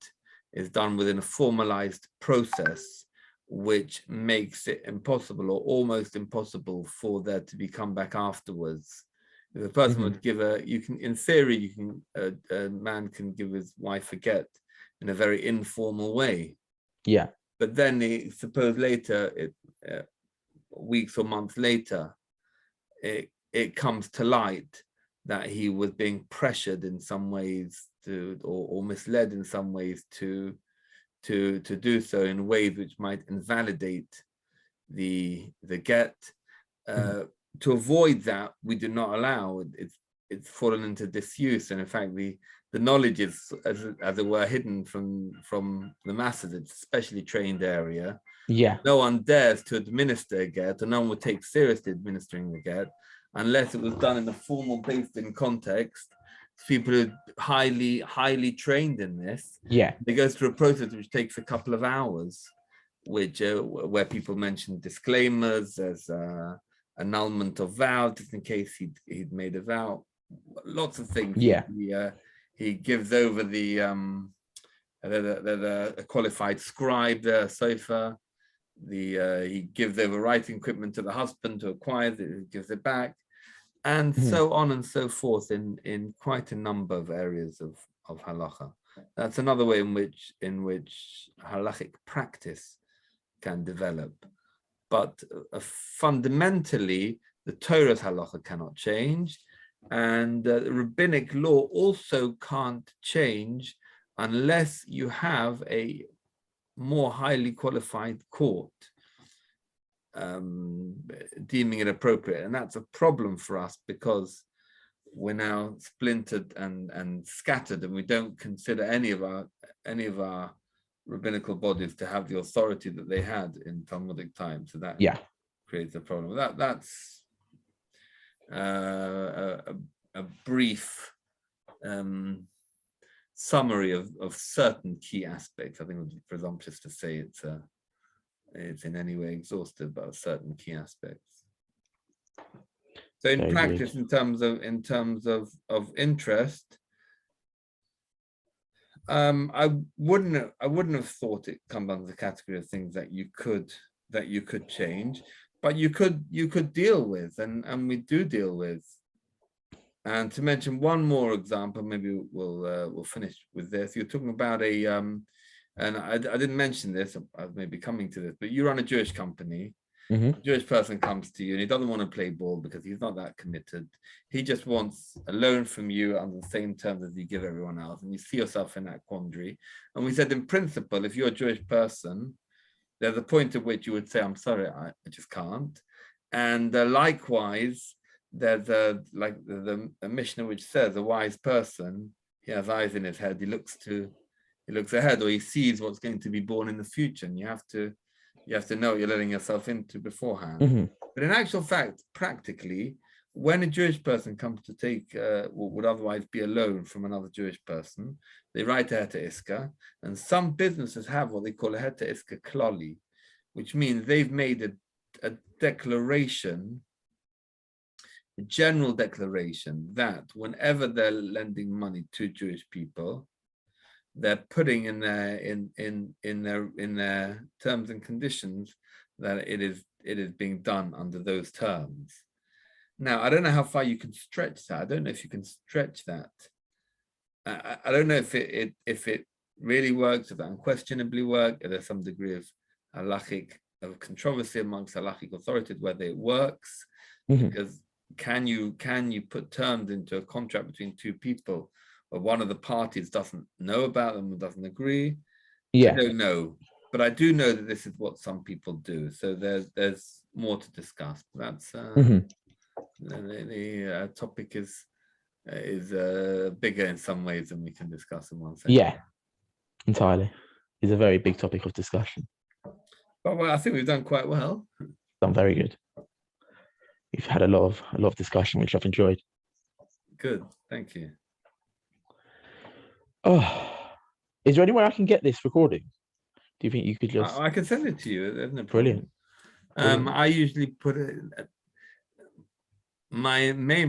is done within a formalized process, which makes it impossible or almost impossible for there to be come back afterwards. If a person would give in theory, a man can give his wife a get in a very informal way. Yeah. But then suppose later, weeks or months later, it comes to light that he was being pressured in some ways or misled in some ways to do so in ways which might invalidate the get. To avoid that, we do not allow. It's fallen into disuse, and in fact, the knowledge is, as it were, hidden from the masses. It's a specially trained area. Yeah. No one dares to administer a get, and no one would take seriously administering the get unless it was done in a formal, based-in context. People who are highly trained in this. Yeah. It goes through a process which takes a couple of hours, where people mention disclaimers, as annulment of vow, just in case he'd made a vow. Lots of things. Yeah. He gives over the a qualified scribe, the sofa. He gives over writing equipment to the husband to acquire it. He gives it back, and so on and so forth in quite a number of areas of halacha. That's another way in which halachic practice can develop. But fundamentally, the Torah's halacha cannot change, and rabbinic law also can't change unless you have a more highly qualified court deeming it appropriate. And that's a problem for us because we're now splintered and scattered, and we don't consider any of our rabbinical bodies to have the authority that they had in Talmudic times. So that creates a problem. That's a brief summary of certain key aspects. I think it would be presumptuous to say it's in any way exhaustive, but certain key aspects. So in practice, in terms of interest, I wouldn't have thought it come under the category of things that you could change, but you could deal with, and we do deal with. And to mention one more example, maybe we'll finish with this. You're talking about and I didn't mention this. I was maybe coming to this, but you run a Jewish company. A Jewish person comes to you and he doesn't want to play ball because he's not that committed. He just wants a loan from you on the same terms as you give everyone else. And you see yourself in that quandary. And we said, in principle, if you're a Jewish person, there's a point at which you would say, I'm sorry, I just can't. And likewise, there's a Mishnah which says a wise person, he has eyes in his head, he looks ahead, or he sees what's going to be born in the future. And you have to know what you're letting yourself into beforehand. But in actual fact, practically, when a Jewish person comes to take what would otherwise be a loan from another Jewish person, they write a heter iska, and some businesses have what they call a heter iska klali, which means they've made a declaration, a general declaration that whenever they're lending money to Jewish people, they're putting in their terms and conditions that it is being done under those terms. Now, I don't know how far you can stretch that. I don't know if you can stretch that. I don't know if it really works, if that unquestionably works, if there's some degree of halachic of controversy amongst halachic authorities whether it works, because can you put terms into a contract between two people where one of the parties doesn't know about them and doesn't agree? Yeah. I don't know, but I do know that this is what some people do. So there's more to discuss. That's the topic is bigger in some ways than we can discuss in one second. Yeah, entirely. It's a very big topic of discussion. But well, I think we've done quite well. Done very good. We've had a lot of discussion, which I've enjoyed. Good, thank you. Oh, is there anywhere I can get this recording? Do you think you could just? I can send it to you. There's no Brilliant. problem. I usually put it. My main